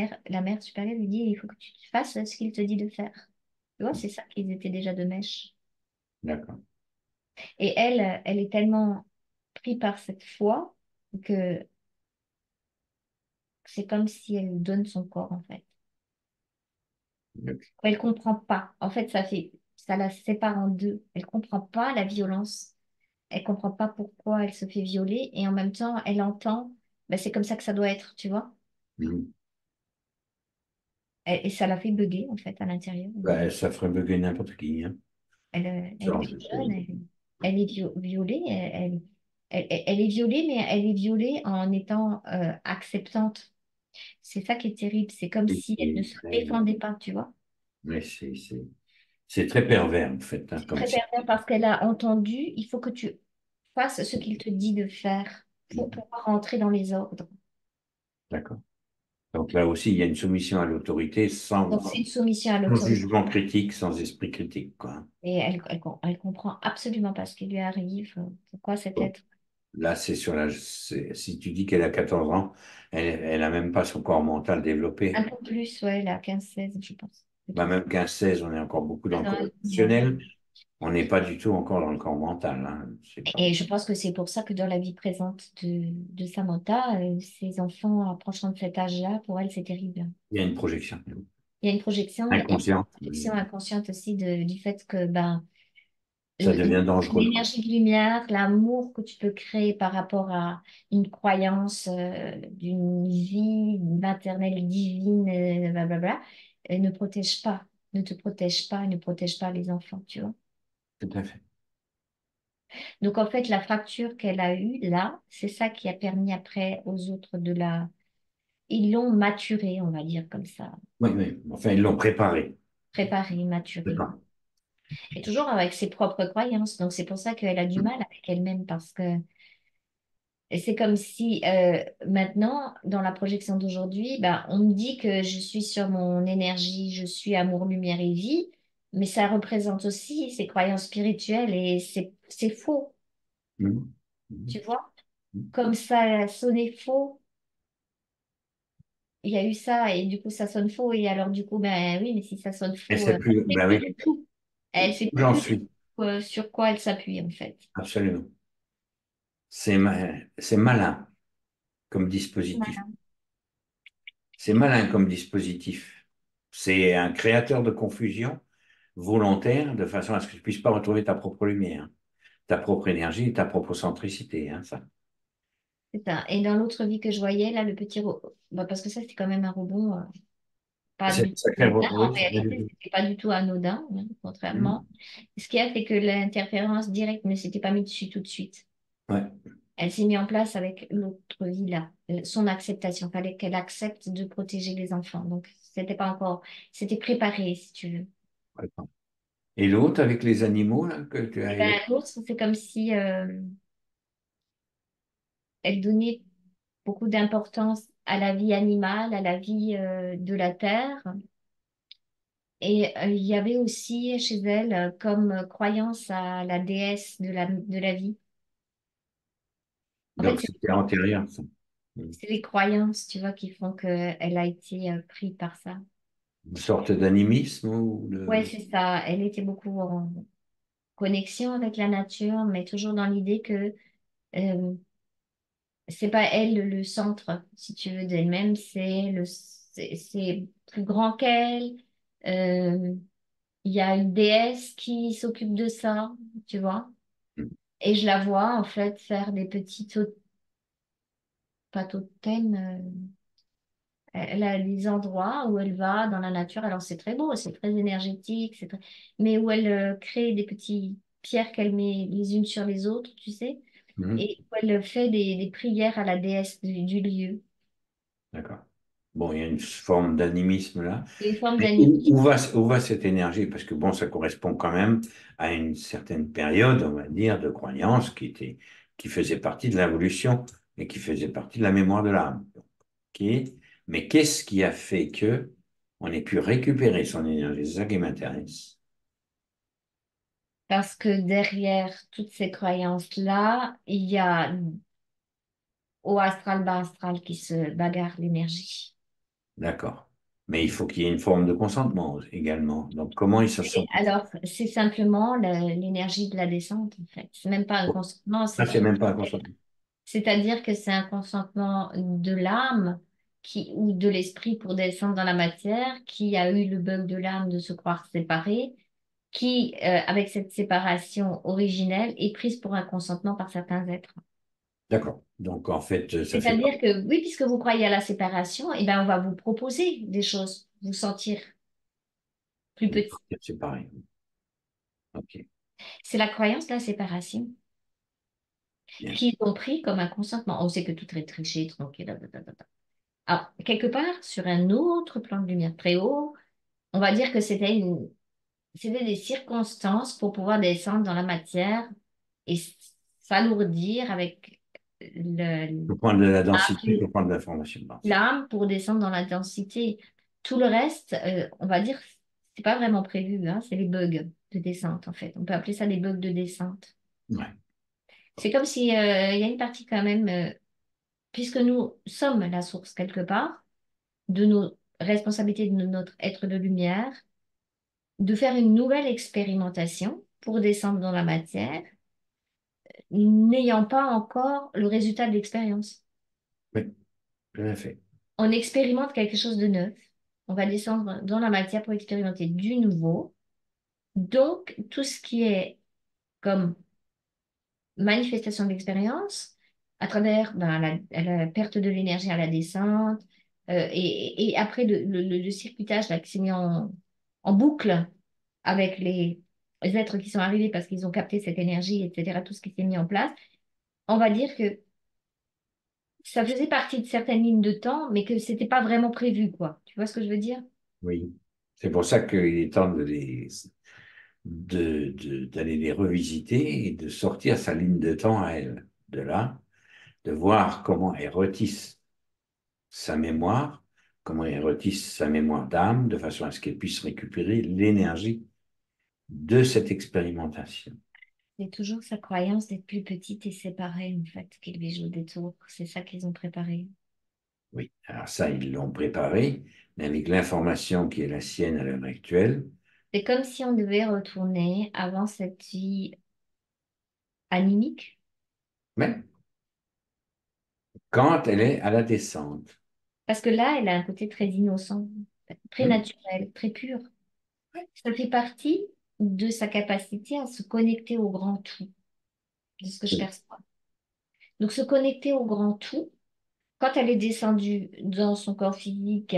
mère supérieure lui dit, il faut que tu fasses ce qu'il te dit de faire. Tu vois, c'est ça qu'ils étaient déjà de mèche. D'accord. Et elle est tellement prise par cette foi que c'est comme si elle donne son corps, en fait. Elle comprend pas. En fait, ça la sépare en deux. Elle comprend pas la violence. Elle comprend pas pourquoi elle se fait violer. Et en même temps, elle entend, ben, c'est comme ça que ça doit être, tu vois. Mhm. Et ça la fait bugger, en fait, à l'intérieur. Bah, ça ferait bugger n'importe qui, hein. Elle Genre, est jeune, elle est violée, elle est violée, mais elle est violée en étant acceptante. C'est ça qui est terrible. C'est comme si elle ne c'est se très, défendait pas, tu vois. mais c'est très pervers, en fait, hein, C'est comme très ça. pervers parce qu'elle a entendu, il faut que tu fasses ce qu'il te dit de faire pour pouvoir rentrer dans les ordres. D'accord. Donc là aussi, il y a une soumission à l'autorité Donc, c'est une soumission à sans l'autorité. jugement critique, sans esprit critique, quoi. Et elle comprend absolument pas ce qui lui arrive, pourquoi cet Bon. être. Là, si tu dis qu'elle a 14 ans, elle a même pas son corps mental Un développé. peu plus, ouais, elle a 15-16, je pense. Bah, Peut-être. même 15-16, on est encore beaucoup dans le corps Ouais. émotionnel. On n'est pas du tout encore dans le corps mental, hein. C'est pas... Et je pense que c'est pour ça que dans la vie présente de Samantha, ces enfants approchant de cet âge-là, pour elle, c'est terrible. Il y a une projection Il y a une projection, et une inconsciente. projection inconsciente aussi du fait que ben, Ça l- devient dangereux, quoi. l'énergie de lumière, l'amour que tu peux créer par rapport à une croyance d'une vie maternelle divine, blablabla, ne protège pas, ne te protège pas, ne protège pas les enfants, tu vois. Tout à fait. Donc en fait, la fracture qu'elle a eue là, c'est ça qui a permis après aux autres de la... Ils l'ont maturée, on va dire comme ça. Oui, oui. Enfin, ils l'ont préparé. Préparée, maturée. D'accord. Et toujours avec ses propres croyances. Donc c'est pour ça qu'elle a du mal avec elle-même parce que et c'est comme si maintenant, dans la projection d'aujourd'hui, ben, on me dit que je suis sur mon énergie, je suis amour, lumière et vie, mais ça représente aussi ses croyances spirituelles et c'est faux, Mhm. tu Mhm. vois? Comme ça sonnait faux, il y a eu ça et du coup ça sonne faux et alors du coup, ben oui, mais si ça sonne Et faux, c'est plus, elle sait ben plus oui, du tout. Elle sait j'en plus suis, sur quoi elle s'appuie en fait. absolument. C'est malin comme dispositif. Voilà. C'est malin comme dispositif. C'est un créateur de confusion volontaire de façon à ce que tu ne puisses pas retrouver ta propre lumière, ta propre énergie, ta propre centricité, hein, ça. C'est ça. Et dans l'autre vie que je voyais, là, le petit robot, parce que ça, c'était quand même un robot. Pas C'est du un tout sacré anodin. En oui, réalité, c'était pas du tout anodin, hein, contrairement. Mhm. Ce qu'il y a, c'est que l'interférence directe ne s'était pas mise dessus tout de suite. Ouais, Elle s'est mise en place avec l'autre vie là, son acceptation. Il fallait qu'elle accepte de protéger les enfants. Donc, c'était pas encore, c'était préparé, si tu veux. ouais. Et l'autre avec les animaux là, que tu as Et ben, évoqué? l'autre, c'est comme si elle donnait beaucoup d'importance à la vie animale, à la vie de la terre. Et il y avait aussi chez elle comme croyance à la déesse de la vie. En fait, Donc c'était antérieur, ça. Mhm. c'est les croyances, tu vois, qui font qu'elle a été prise par ça. Une sorte d'animisme ou Ouais, de... c'est ça. Elle était beaucoup en connexion avec la nature, mais toujours dans l'idée que euh, c'est pas elle le centre, si tu veux, d'elle-même, c'est plus grand qu'elle. Euh, Il y a une déesse qui s'occupe de ça, tu vois. Et je la vois en fait faire des petits pas totems. Elle a des endroits où elle va dans la nature. Alors c'est très beau, c'est très énergétique, mais où elle crée des petites pierres qu'elle met les unes sur les autres, tu sais, Mhm. et où elle fait des prières à la déesse du lieu. D'accord. Bon, il y a une forme d'animisme là. C'est une forme Mais d'animation. où va cette énergie? Parce que bon, ça correspond quand même à une certaine période, on va dire, de croyance qui faisait partie de l'évolution et qui faisait partie de la mémoire de l'âme. Ok. Mais qu'est-ce qui a fait que on ait pu récupérer son énergie? C'est ça qui m'intéresse. Parce que derrière toutes ces croyances-là, il y a haut astral, bas astral qui se bagarre l'énergie. D'accord. Mais il faut qu'il y ait une forme de consentement également. Donc, comment ils se sont... Alors, c'est simplement l'énergie de la descente, en fait. C'est même pas un consentement, Ça, c'est même pas un consentement. c'est-à-dire que c'est un consentement de l'âme ou de l'esprit pour descendre dans la matière, qui a eu le bug de l'âme de se croire séparé, qui, avec cette séparation originelle, est prise pour un consentement par certains êtres. D'accord. Donc, en fait, ça fait pas... C'est-à-dire que oui, puisque vous croyez à la séparation, eh ben, on va vous proposer des choses, vous sentir plus petit. C'est pareil. OK. C'est la croyance de la séparation Bien. qu'ils ont pris comme un consentement. On sait que tout est triché, tranquille. Alors, quelque part, sur un autre plan de lumière très haut, on va dire que c'était des circonstances pour pouvoir descendre dans la matière et s'alourdir avec Il faut prendre de la densité, il le- faut prendre de l'information dense. l'âme pour descendre dans la densité. Tout le reste, on va dire, c'est pas vraiment prévu, hein, c'est les bugs de descente, en fait. On peut appeler ça des bugs de descente. Ouais. C'est comme si, il y a une partie quand même, puisque nous sommes la source quelque part de nos responsabilités de notre être de lumière, de faire une nouvelle expérimentation pour descendre dans la matière, n'ayant pas encore le résultat de l'expérience. Oui, tout à fait. On expérimente quelque chose de neuf. On va descendre dans la matière pour expérimenter du nouveau. Donc, tout ce qui est comme manifestation d'expérience, à travers ben, la perte de l'énergie à la descente, et après le circuitage là, qui s'est mis en boucle avec les êtres qui sont arrivés parce qu'ils ont capté cette énergie, etc., tout ce qui s'est mis en place, on va dire que ça faisait partie de certaines lignes de temps, mais que c'était pas vraiment prévu, quoi. Tu vois ce que je veux dire? Oui. C'est pour ça qu'il est temps d'aller les revisiter et de sortir sa ligne de temps à elle. De là, de voir comment elle retisse sa mémoire, comment elle retisse sa mémoire d'âme, de façon à ce qu'elle puisse récupérer l'énergie de cette expérimentation. C'est toujours sa croyance d'être plus petite et séparée, en fait, qu'ils lui jouent des tours. C'est ça qu'ils ont préparé. Oui, alors ça, ils l'ont préparé, mais avec l'information qui est la sienne à l'heure actuelle, C'est comme si on devait retourner avant cette vie animique. mais quand elle est à la descente, Parce que là, elle a un côté très innocent, très hmm, naturel, très pur. Ça fait partie de sa capacité à se connecter au grand tout, de ce que je oui, perçois. Donc, se connecter au grand tout, quand elle est descendue dans son corps physique,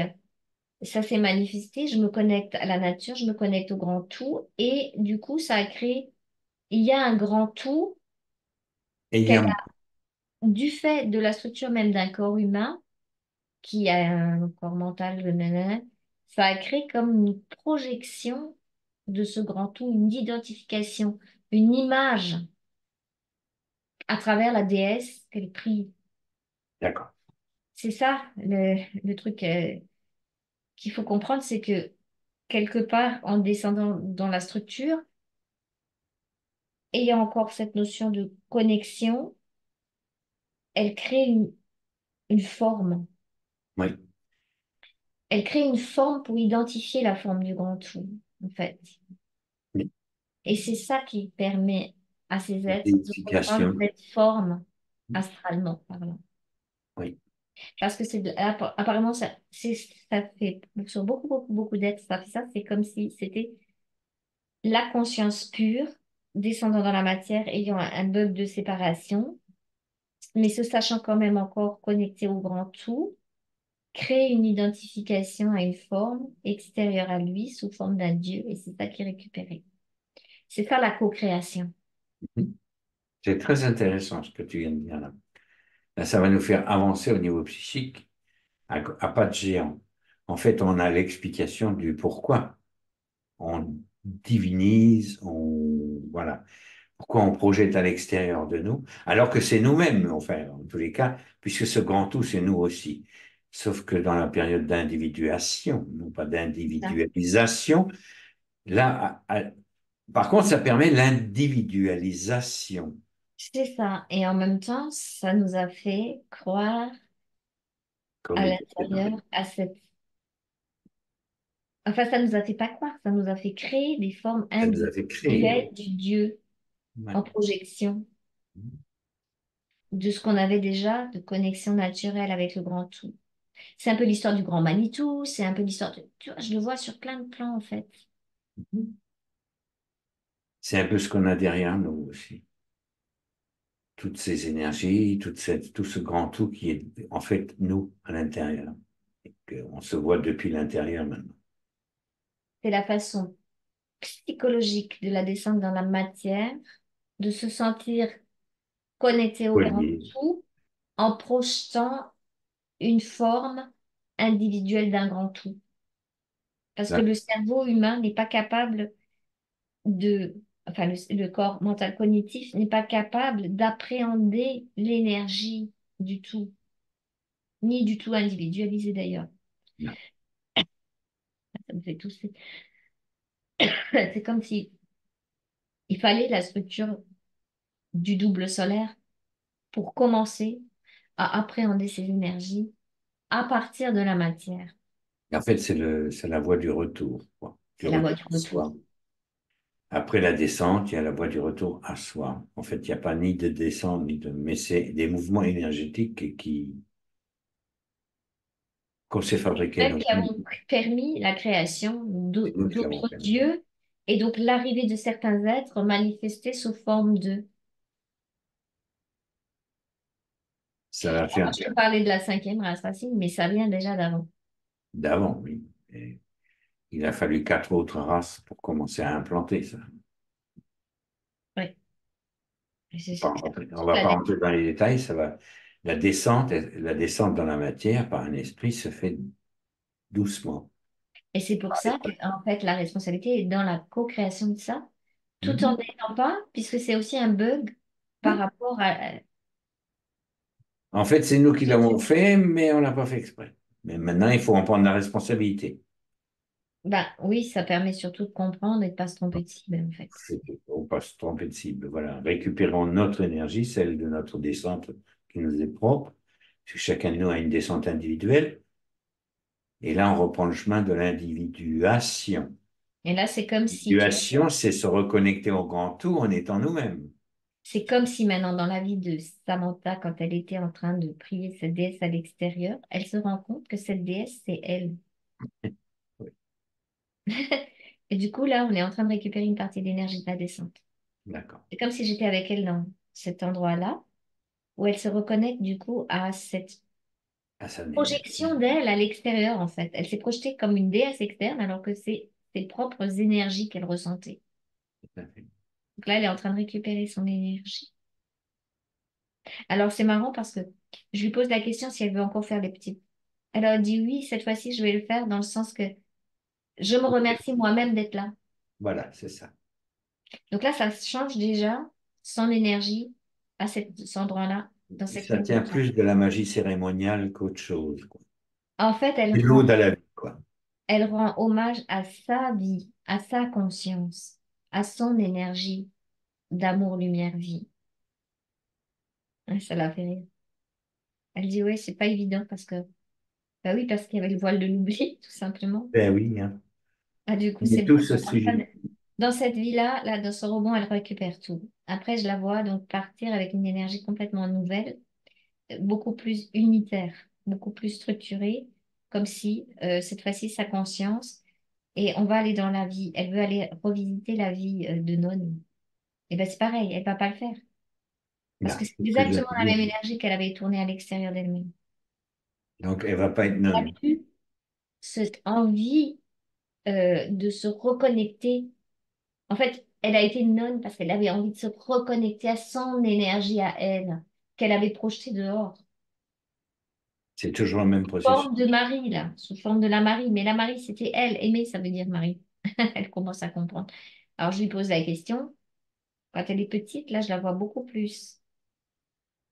ça s'est manifesté, je me connecte à la nature, je me connecte au grand tout, et du coup, ça a créé, il y a un grand tout qu'elle ayant, a, du fait de la structure même d'un corps humain, qui a un corps mental, nanana, ça a créé comme une projection de ce grand tout, une identification, une image à travers la déesse qu'elle prie. d'accord, C'est ça le truc qu'il faut comprendre, c'est que quelque part, en descendant dans la structure, ayant encore cette notion de connexion, elle crée une forme. oui, Elle crée une forme pour identifier la forme du grand tout, en fait. oui, Et c'est ça qui permet à ces êtres de reprendre l'identification, cette forme astralement parlant. oui, Parce que apparemment, ça fait, sur beaucoup, beaucoup, beaucoup d'êtres, ça fait ça, c'est comme si c'était la conscience pure descendant dans la matière, ayant un bug de séparation, mais se sachant quand même encore connecté au grand tout, créer une identification à une forme extérieure à lui sous forme d'un Dieu, et c'est ça qui est récupéré. C'est ça la co-création. hmm. C'est très intéressant ce que tu viens de dire là. Là, ça va nous faire avancer au niveau psychique à pas de géant. En fait, on a l'explication du pourquoi. On divinise, voilà. Pourquoi on projette à l'extérieur de nous, alors que c'est nous-mêmes, enfin, en tous les cas, puisque ce grand tout, c'est nous aussi. Sauf que dans la période d'individuation, non pas Ça. d'individualisation, là, Par contre, ça permet l'individualisation. C'est ça. Et en même temps, ça nous a fait croire Qu'on à était l'intérieur à cette... Enfin, ça nous a fait pas croire, ça nous a fait créer des formes ça nous a fait créer. individuelles du Dieu Ouais. en projection de ce qu'on avait déjà de connexion naturelle avec le grand tout. C'est un peu l'histoire du grand Manitou, c'est un peu l'histoire de... Tu vois, je le vois sur plein de plans, en fait. C'est un peu ce qu'on a derrière nous aussi. Toutes ces énergies, tout ce grand tout qui est en fait nous à l'intérieur. Et qu'on se voit depuis l'intérieur maintenant. C'est la façon psychologique de la descente dans la matière, de se sentir connecté au grand Relié. tout en projetant une forme individuelle d'un grand tout. Parce que Ça, le cerveau humain n'est pas capable de, enfin le corps mental cognitif n'est pas capable d'appréhender l'énergie du tout, ni du tout individualisé d'ailleurs. non. Ça me fait tousser. C'est comme si il fallait la structure du double solaire pour commencer à appréhender ces énergies à partir de la matière. En fait, c'est la voie du retour, quoi. Du C'est la voie retour du à retour. soi. Après la descente, il y a la voie du retour à soi. En fait, il n'y a pas ni de descente, ni de... Mais c'est des mouvements énergétiques qu'on s'est fabriqués Elles nous. qui avons permis la création C'est nous qui l'avons d'autres fait. dieux et donc l'arrivée de certains êtres manifestés sous forme de... Ça va Moi, faire je te parlais de la cinquième race racine, mais ça vient déjà d'avant. d'avant, oui. Et il a fallu 4 autres races pour commencer à implanter ça. Oui. Et On toute va la pas rentrer dans les détails, ça va. La descente dans la matière par un esprit se fait doucement. Et c'est pour ça que, en fait, la responsabilité est dans la co-création de ça, tout en Mhm. n'étant pas, puisque c'est aussi un bug par rapport à... En fait, c'est nous qui l'avons fait, mais on n'a pas fait exprès. Mais maintenant, il faut en prendre la responsabilité. Ben, oui, ça permet surtout de comprendre et de ne pas se tromper de cible, en fait. On ne pas se tromper de cible. Voilà. Récupérons notre énergie, celle de notre descente qui nous est propre, parce que chacun de nous a une descente individuelle. Et là, on reprend le chemin de l'individuation. Et là, c'est comme si, tu vois, L'individuation, c'est se reconnecter au grand tout en étant nous-mêmes. c'est comme si maintenant, dans la vie de Samantha, quand elle était en train de prier cette déesse à l'extérieur, elle se rend compte que cette déesse, c'est elle. Oui, Et du coup, là, on est en train de récupérer une partie de l'énergie de la descente. d'accord. C'est comme si j'étais avec elle dans cet endroit-là, où elle se reconnecte du coup à cette Ah, ça projection d'elle à l'extérieur, en fait. Elle s'est projetée comme une déesse externe, alors que c'est ses propres énergies qu'elle ressentait. tout à fait. Donc là, elle est en train de récupérer son énergie. Alors, c'est marrant parce que je lui pose la question si elle veut encore faire les petits. Elle a dit oui, cette fois-ci, je vais le faire dans le sens que je me remercie moi-même d'être là. Voilà, c'est ça. Donc là, ça change déjà son énergie à cet endroit-là, dans cette Ça tient lumière-là. plus de la magie cérémoniale qu'autre chose, quoi. En fait, C'est l'aude à la vie, quoi. elle rend hommage à sa vie, à sa conscience, à son énergie d'amour, lumière, vie. Ouais, ça l'a fait rire. Elle dit, ouais, c'est pas évident parce que, bah oui, parce qu'il y avait le voile de l'oubli, tout simplement. Ben oui, hein. Ah, du coup, On c'est est bon. tous sujet. Dans cette vie-là, là, dans ce rebond, elle récupère tout. Après, je la vois donc partir avec une énergie complètement nouvelle, beaucoup plus unitaire, beaucoup plus structurée, comme si cette fois-ci, sa conscience, et on va aller dans la vie. Elle veut aller revisiter la vie de nonne. Et ben c'est pareil, elle va pas le faire. Parce Non, que c'est c'est ce que je exactement la dis. même énergie qu'elle avait tournée à l'extérieur d'elle-même. Donc, elle va pas être Elle a nonne. plus cette envie de se reconnecter. En fait, elle a été nonne parce qu'elle avait envie de se reconnecter à son énergie à elle, qu'elle avait projetée dehors. C'est toujours le même Sous processus. forme de Marie, là, sous forme de la Marie. Mais la Marie, c'était elle. Aimer, ça veut dire Marie. Elle commence à comprendre. Alors, je lui pose la question. Quand elle est petite, là, je la vois beaucoup plus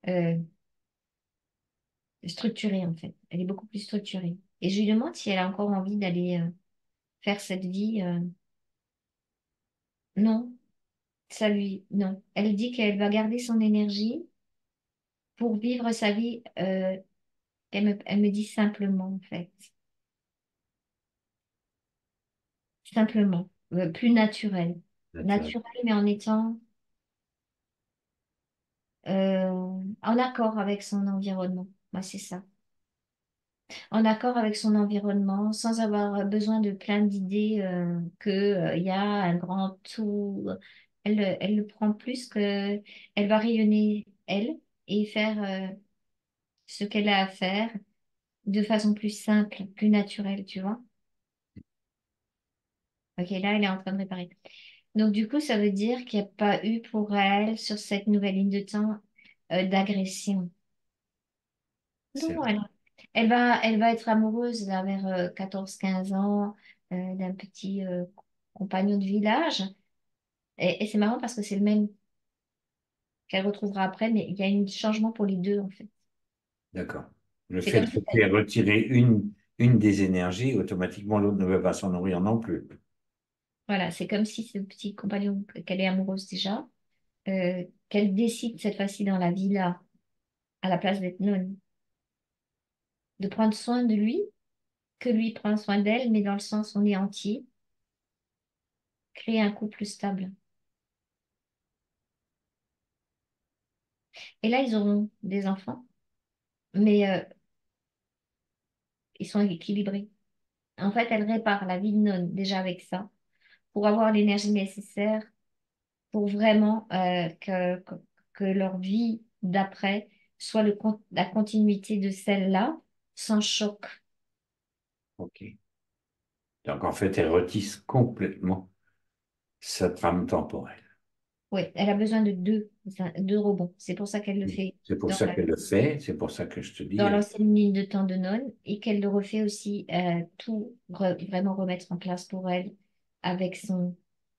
euh, structurée, en fait. Elle est beaucoup plus structurée. Et je lui demande si elle a encore envie d'aller faire cette vie non, non. Elle dit qu'elle va garder son énergie pour vivre sa vie, elle me dit simplement, en fait. Simplement, plus naturel. Naturel. Naturel, mais en étant en accord avec son environnement. Moi, c'est ça. En accord avec son environnement, sans avoir besoin de plein d'idées que, il y a un grand tout. Elle le prend plus que elle va rayonner elle et faire ce qu'elle a à faire de façon plus simple, plus naturelle, tu vois. Ok, là, elle est en train de réparer. Donc, du coup, ça veut dire qu'il n'y a pas eu pour elle, sur cette nouvelle ligne de temps, d'agression. C'est Non, vrai. elle va être amoureuse là, vers 14-15 ans d'un petit compagnon de village. Et c'est marrant parce que c'est le même qu'elle retrouvera après, mais il y a un changement pour les deux, en fait. D'accord. Le C'est fait comme de si, faire retirer une des énergies, automatiquement l'autre ne veut pas s'en nourrir non plus. voilà, c'est comme si ce petit compagnon qu'elle est amoureuse déjà, qu'elle décide cette fois-ci dans la villa, à la place d'être nonne, de prendre soin de lui, que lui prend soin d'elle, mais dans le sens on est entier, créer un couple stable. Et là, ils auront des enfants, mais ils sont équilibrés. En fait, elle répare la vie de nonne déjà avec ça, pour avoir l'énergie nécessaire pour vraiment que leur vie d'après soit la continuité de celle-là, sans choc. OK. Donc, en fait, elle retisse complètement sa trame temporelle. Oui, elle a besoin de deux rebonds. C'est pour ça qu'elle le fait C'est pour dans ça qu'elle le fait, c'est pour ça que je te dis, dans l'ancienne ligne de temps de nonne et qu'elle le refait aussi vraiment remettre en place pour elle avec son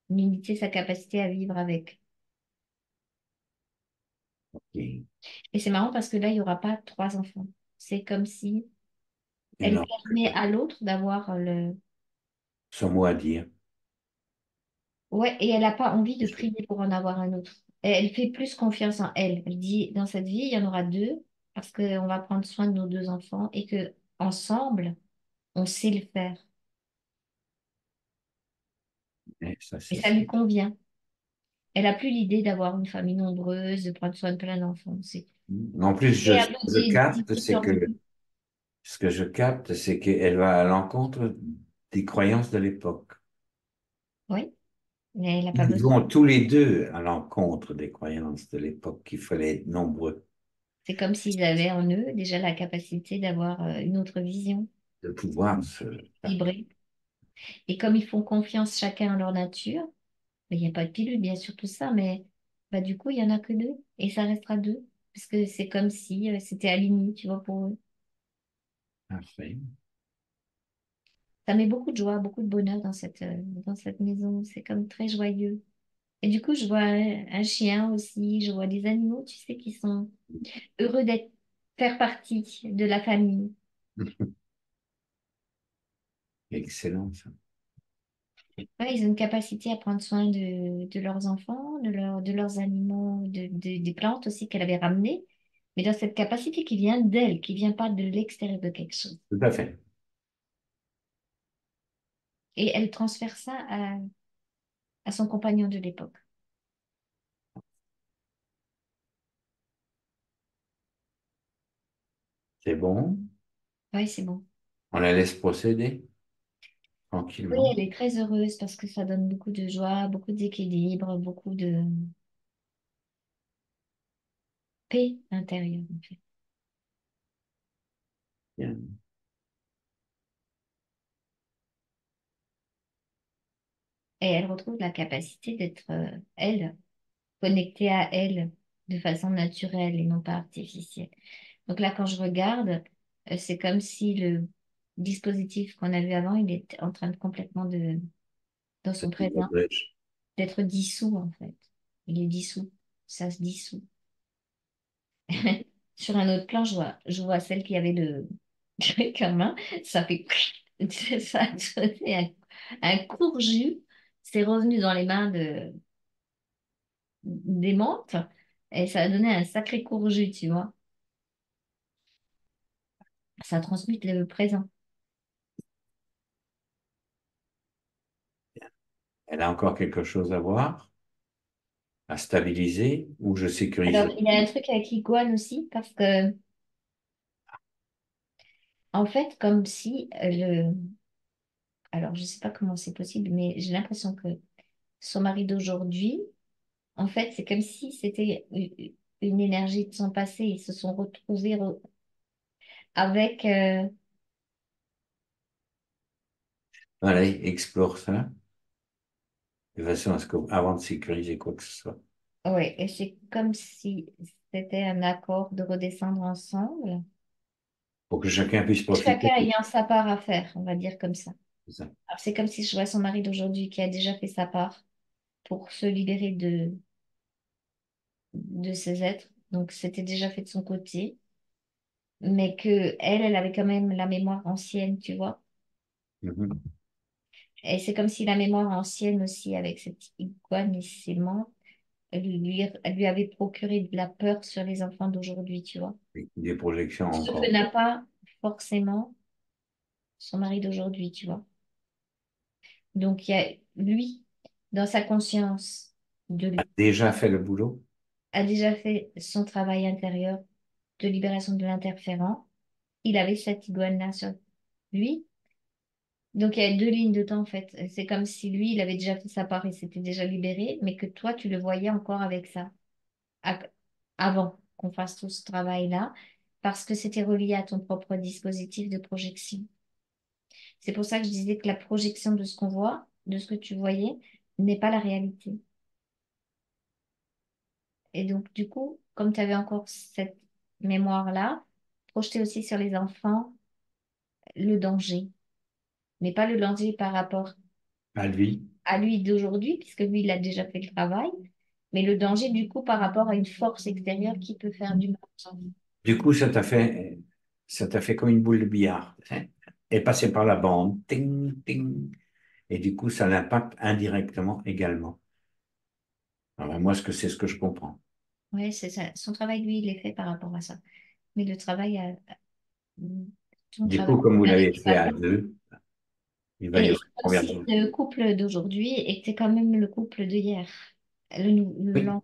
unité, sa capacité à vivre avec. OK, Et c'est marrant parce que là, il n'y aura pas trois enfants. C'est comme si elle elle a permet à l'autre d'avoir le... son mot à dire. Ouais, et elle n'a pas envie de prier pour en avoir un autre. Et elle fait plus confiance en elle. Elle dit, dans cette vie, il y en aura deux parce qu'on va prendre soin de nos deux enfants et que ensemble, on sait le faire. Ça, Et c'est ça lui convient. Elle n'a plus l'idée d'avoir une famille nombreuse, de prendre soin de plein d'enfants. En plus, Et ce à que je poser dix capte, c'est questions que ce que je capte, c'est qu'elle va à l'encontre des croyances de l'époque. Oui, mais elle n'a pas Ils besoin. vont tous les deux à l'encontre des croyances de l'époque, qu'il fallait être nombreux, C'est comme s'ils avaient en eux déjà la capacité d'avoir une autre vision, de pouvoir se... vibrer. Et comme ils font confiance chacun à leur nature, mais il n'y a pas de pilule, bien sûr, tout ça, mais bah, du coup, il n'y en a que deux. Et ça restera deux. Parce que c'est comme si c'était aligné, tu vois, pour eux. Parfait. Ça met beaucoup de joie, beaucoup de bonheur dans cette maison. C'est comme très joyeux. Et du coup, je vois un chien aussi, je vois des animaux, tu sais, qui sont heureux faire partie de la famille. Excellent, ça. Ouais, ils ont une capacité à prendre soin de leurs enfants, de leurs animaux, des plantes aussi qu'elle avait ramenées, mais dans cette capacité qui vient d'elle, qui vient pas de l'extérieur de quelque chose. Tout à fait. Et elle transfère ça à son compagnon de l'époque. C'est bon. Oui, c'est bon. On la laisse procéder Oui, tranquillement. elle est très heureuse parce que ça donne beaucoup de joie, beaucoup d'équilibre, beaucoup de paix intérieure, en fait. Bien. Et elle retrouve la capacité d'être, elle, connectée à elle de façon naturelle et non pas artificielle. Donc là, quand je regarde, c'est comme si le dispositif qu'on a vu avant, il est en train de complètement dans son présent, d'être dissous, en fait. Il est dissous. Ça se dissout. Sur un autre plan, je vois celle qui avait le truc en main. Ça fait... Ça a donné un court jus. c'est revenu dans les mains des menthes et ça a donné un sacré courju, tu vois. Ça transmute le présent. Elle a encore quelque chose à voir, à stabiliser, ou je sécurise Alors, le... il y a un truc avec l'iguane aussi, parce que, en fait, comme si alors, je sais pas comment c'est possible, mais j'ai l'impression que son mari d'aujourd'hui, en fait, c'est comme si c'était une énergie de son passé. Ils se sont retrouvés avec... Voilà, explore ça, de façon à ce qu'avant de sécuriser quoi que ce soit, ouais, et c'est comme si c'était un accord de redescendre ensemble. pour que chacun puisse profiter Chacun de ayant sa part à faire, on va dire comme ça. ça. Alors, c'est comme si je vois son mari d'aujourd'hui qui a déjà fait sa part pour se libérer de ces êtres. Donc, c'était déjà fait de son côté, mais que elle avait quand même la mémoire ancienne, tu vois. Mhm. Et c'est comme si la mémoire ancienne aussi, avec cette iguane et ses mains, elle lui avait procuré de la peur sur les enfants d'aujourd'hui, tu vois. Des projections Ce que encore. n'a pas forcément son mari d'aujourd'hui, tu vois. Donc, il y a lui, dans sa conscience, A déjà fait le boulot? a déjà fait son travail intérieur de libération de l'interférent. Il avait cette iguane-là sur lui. Donc, il y a deux lignes de temps, en fait. C'est comme si lui, il avait déjà fait sa part et s'était déjà libéré, mais que toi, tu le voyais encore avec ça, à- avant qu'on fasse tout ce travail-là, parce que c'était relié à ton propre dispositif de projection. C'est pour ça que je disais que la projection de ce qu'on voit, de ce que tu voyais, n'est pas la réalité. Et donc, du coup, comme tu avais encore cette mémoire-là, projeter aussi sur les enfants le danger, mais pas le danger par rapport À lui. à lui d'aujourd'hui, puisque lui, il a déjà fait le travail, mais le danger, du coup, par rapport à une force extérieure qui peut faire du mal. Du coup, ça t'a fait comme une boule de billard, hein. Elle est passée par la bande, ting, ting, et du coup, ça l'impacte indirectement également. Alors, moi, c'est ce que je comprends. Oui, c'est ça. Son travail, lui, il est fait par rapport à ça. Mais le travail, ton Du travail coup, comme vous l'avez avec fait papa. à deux, il va y Et avoir c'est une comme si convergence. le couple d'aujourd'hui était quand même le couple de hier. Oui,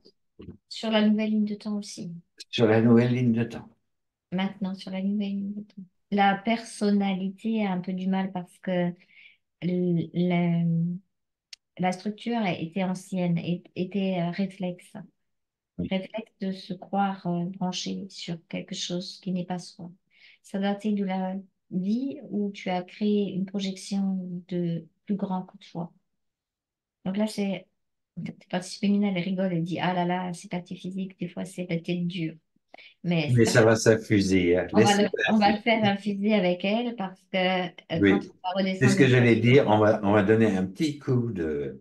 Sur la nouvelle ligne de temps aussi. sur la nouvelle ligne de temps. Maintenant, sur la nouvelle ligne de temps. La personnalité a un peu du mal parce que le- la, la structure était ancienne, était réflexe. Oui. Réflexe de se croire branché sur quelque chose qui n'est pas soi. Ça datait de la vie où tu as créé une projection de plus grand que toi. Donc là, c'est cette partie féminine, elle rigole, elle dit, ah là là, c'est partie physique, des fois c'est la tête dure. Mais c'est Mais pas ça grave. va s'infuser, hein. Laissez On va le passer. faire infuser avec elle parce que quand Oui. on va C'est ce redescendre que de j'allais dire. On va donner un petit coup de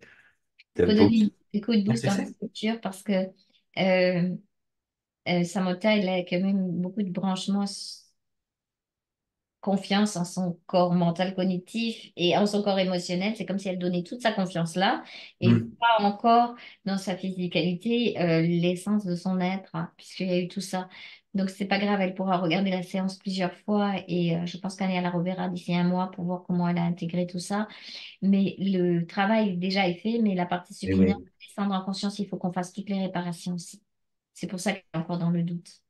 faut boost. donner des coups de Ah, boost c'est dans ça? la structure parce que euh, Samantha, elle a quand même beaucoup de branchements confiance en son corps mental cognitif et en son corps émotionnel. C'est comme si elle donnait toute sa confiance là et Hmm. pas encore dans sa physicalité, l'essence de son être, hein, puisqu'il y a eu tout ça. Donc, c'est pas grave, elle pourra regarder la séance plusieurs fois et je pense qu'Annie la reverra d'ici un mois pour voir comment elle a intégré tout ça. Mais le travail déjà est fait, mais la partie Eh supplémentaire, oui, descendre en conscience, il faut qu'on fasse toutes les réparations aussi. C'est pour ça qu'elle est encore dans le doute.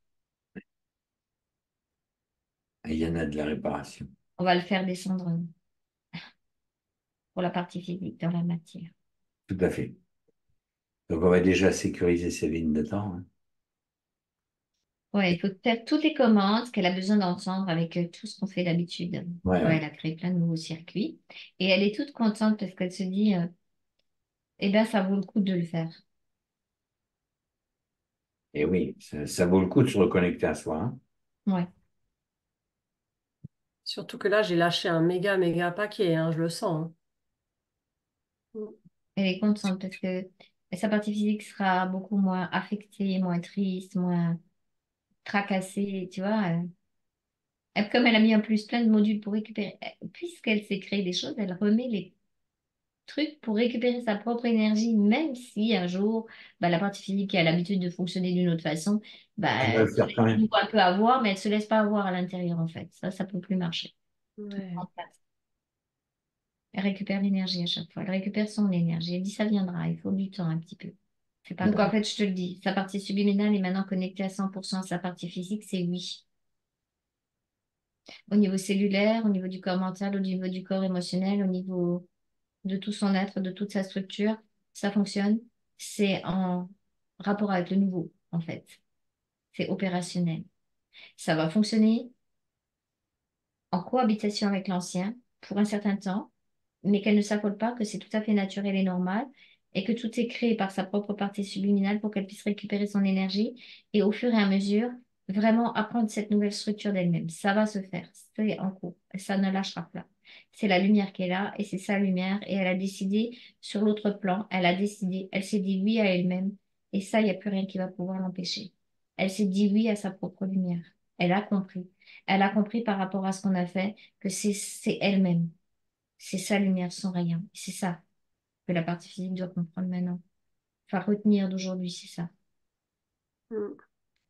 il y en a de la réparation. On va le faire descendre pour la partie physique dans la matière. Tout à fait. Donc, on va déjà sécuriser ces lignes de temps, hein. Ouais, il faut faire toutes les commandes qu'elle a besoin d'entendre avec tout ce qu'on fait d'habitude. Ouais, Ouais, ouais. elle a créé plein de nouveaux circuits. Et elle est toute contente parce qu'elle se dit, eh ben, ça vaut le coup de le faire. Et oui, ça vaut le coup de se reconnecter à soi, hein. Ouais, Surtout que là, j'ai lâché un méga, méga paquet, hein, je le sens, hein. elle est contente parce que sa partie physique sera beaucoup moins affectée, moins triste, moins tracassée, tu vois. Comme elle a mis en plus plein de modules pour récupérer, puisqu'elle s'est créé des choses, elle remet les trucs pour récupérer sa propre énergie, même si un jour, bah, la partie physique qui a l'habitude de fonctionner d'une autre façon, bah, Elle va elle le se faire laisse quand de même. nouveau un peu avoir, mais elle se laisse pas avoir à l'intérieur, en fait. Ça peut plus marcher. Tout Ouais. en place. Elle récupère l'énergie à chaque fois. Elle récupère son énergie. Elle dit ça viendra. Il faut du temps un petit peu. C'est pas Donc, en fait, je te le dis, sa partie subliminale est maintenant connectée à 100% à sa partie physique, c'est oui. Au niveau cellulaire, au niveau du corps mental, au niveau du corps émotionnel, au niveau de tout son être, de toute sa structure, ça fonctionne. C'est en rapport avec le nouveau, en fait. C'est opérationnel. Ça va fonctionner en cohabitation avec l'ancien pour un certain temps, mais qu'elle ne s'affole pas, que c'est tout à fait naturel et normal, et que tout est créé par sa propre partie subliminale pour qu'elle puisse récupérer son énergie et au fur et à mesure, vraiment apprendre cette nouvelle structure d'elle-même. Ça va se faire, c'est en cours, et ça ne lâchera pas. C'est la lumière qui est là, et c'est sa lumière, et elle a décidé sur l'autre plan, elle a décidé, elle s'est dit oui à elle-même, et ça, il n'y a plus rien qui va pouvoir l'empêcher. Elle s'est dit oui à sa propre lumière. Elle a compris. Elle a compris par rapport à ce qu'on a fait que c'est elle-même. C'est sa lumière, son rayon. C'est ça que la partie physique doit comprendre maintenant. Enfin, retenir d'aujourd'hui, c'est ça. Mm.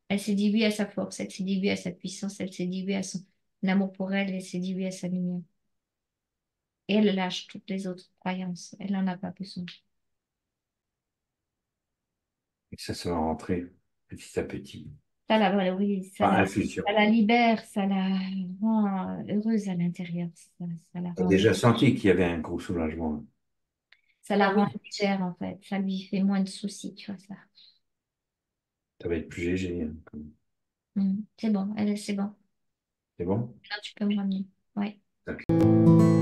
Elle s'est dit oui à sa force, elle s'est dit oui à sa puissance, elle s'est dit oui à son amour pour elle, elle s'est dit oui à sa lumière. Et elle lâche toutes les autres croyances. Elle n'en a pas besoin. Et ça va rentrer petit à petit. Ça la valorise, Par infusion. ça la libère, ça la rend heureuse à l'intérieur. Ça la J'ai rend, déjà senti qu'il y avait un gros soulagement. ça la Ah rend oui. légère, en fait. Ça lui fait moins de soucis, tu vois ça. Ça va être plus léger, hein, quand même. C'est bon, c'est bon. C'est bon? Là, tu peux me ramener. Ouais. D'accord.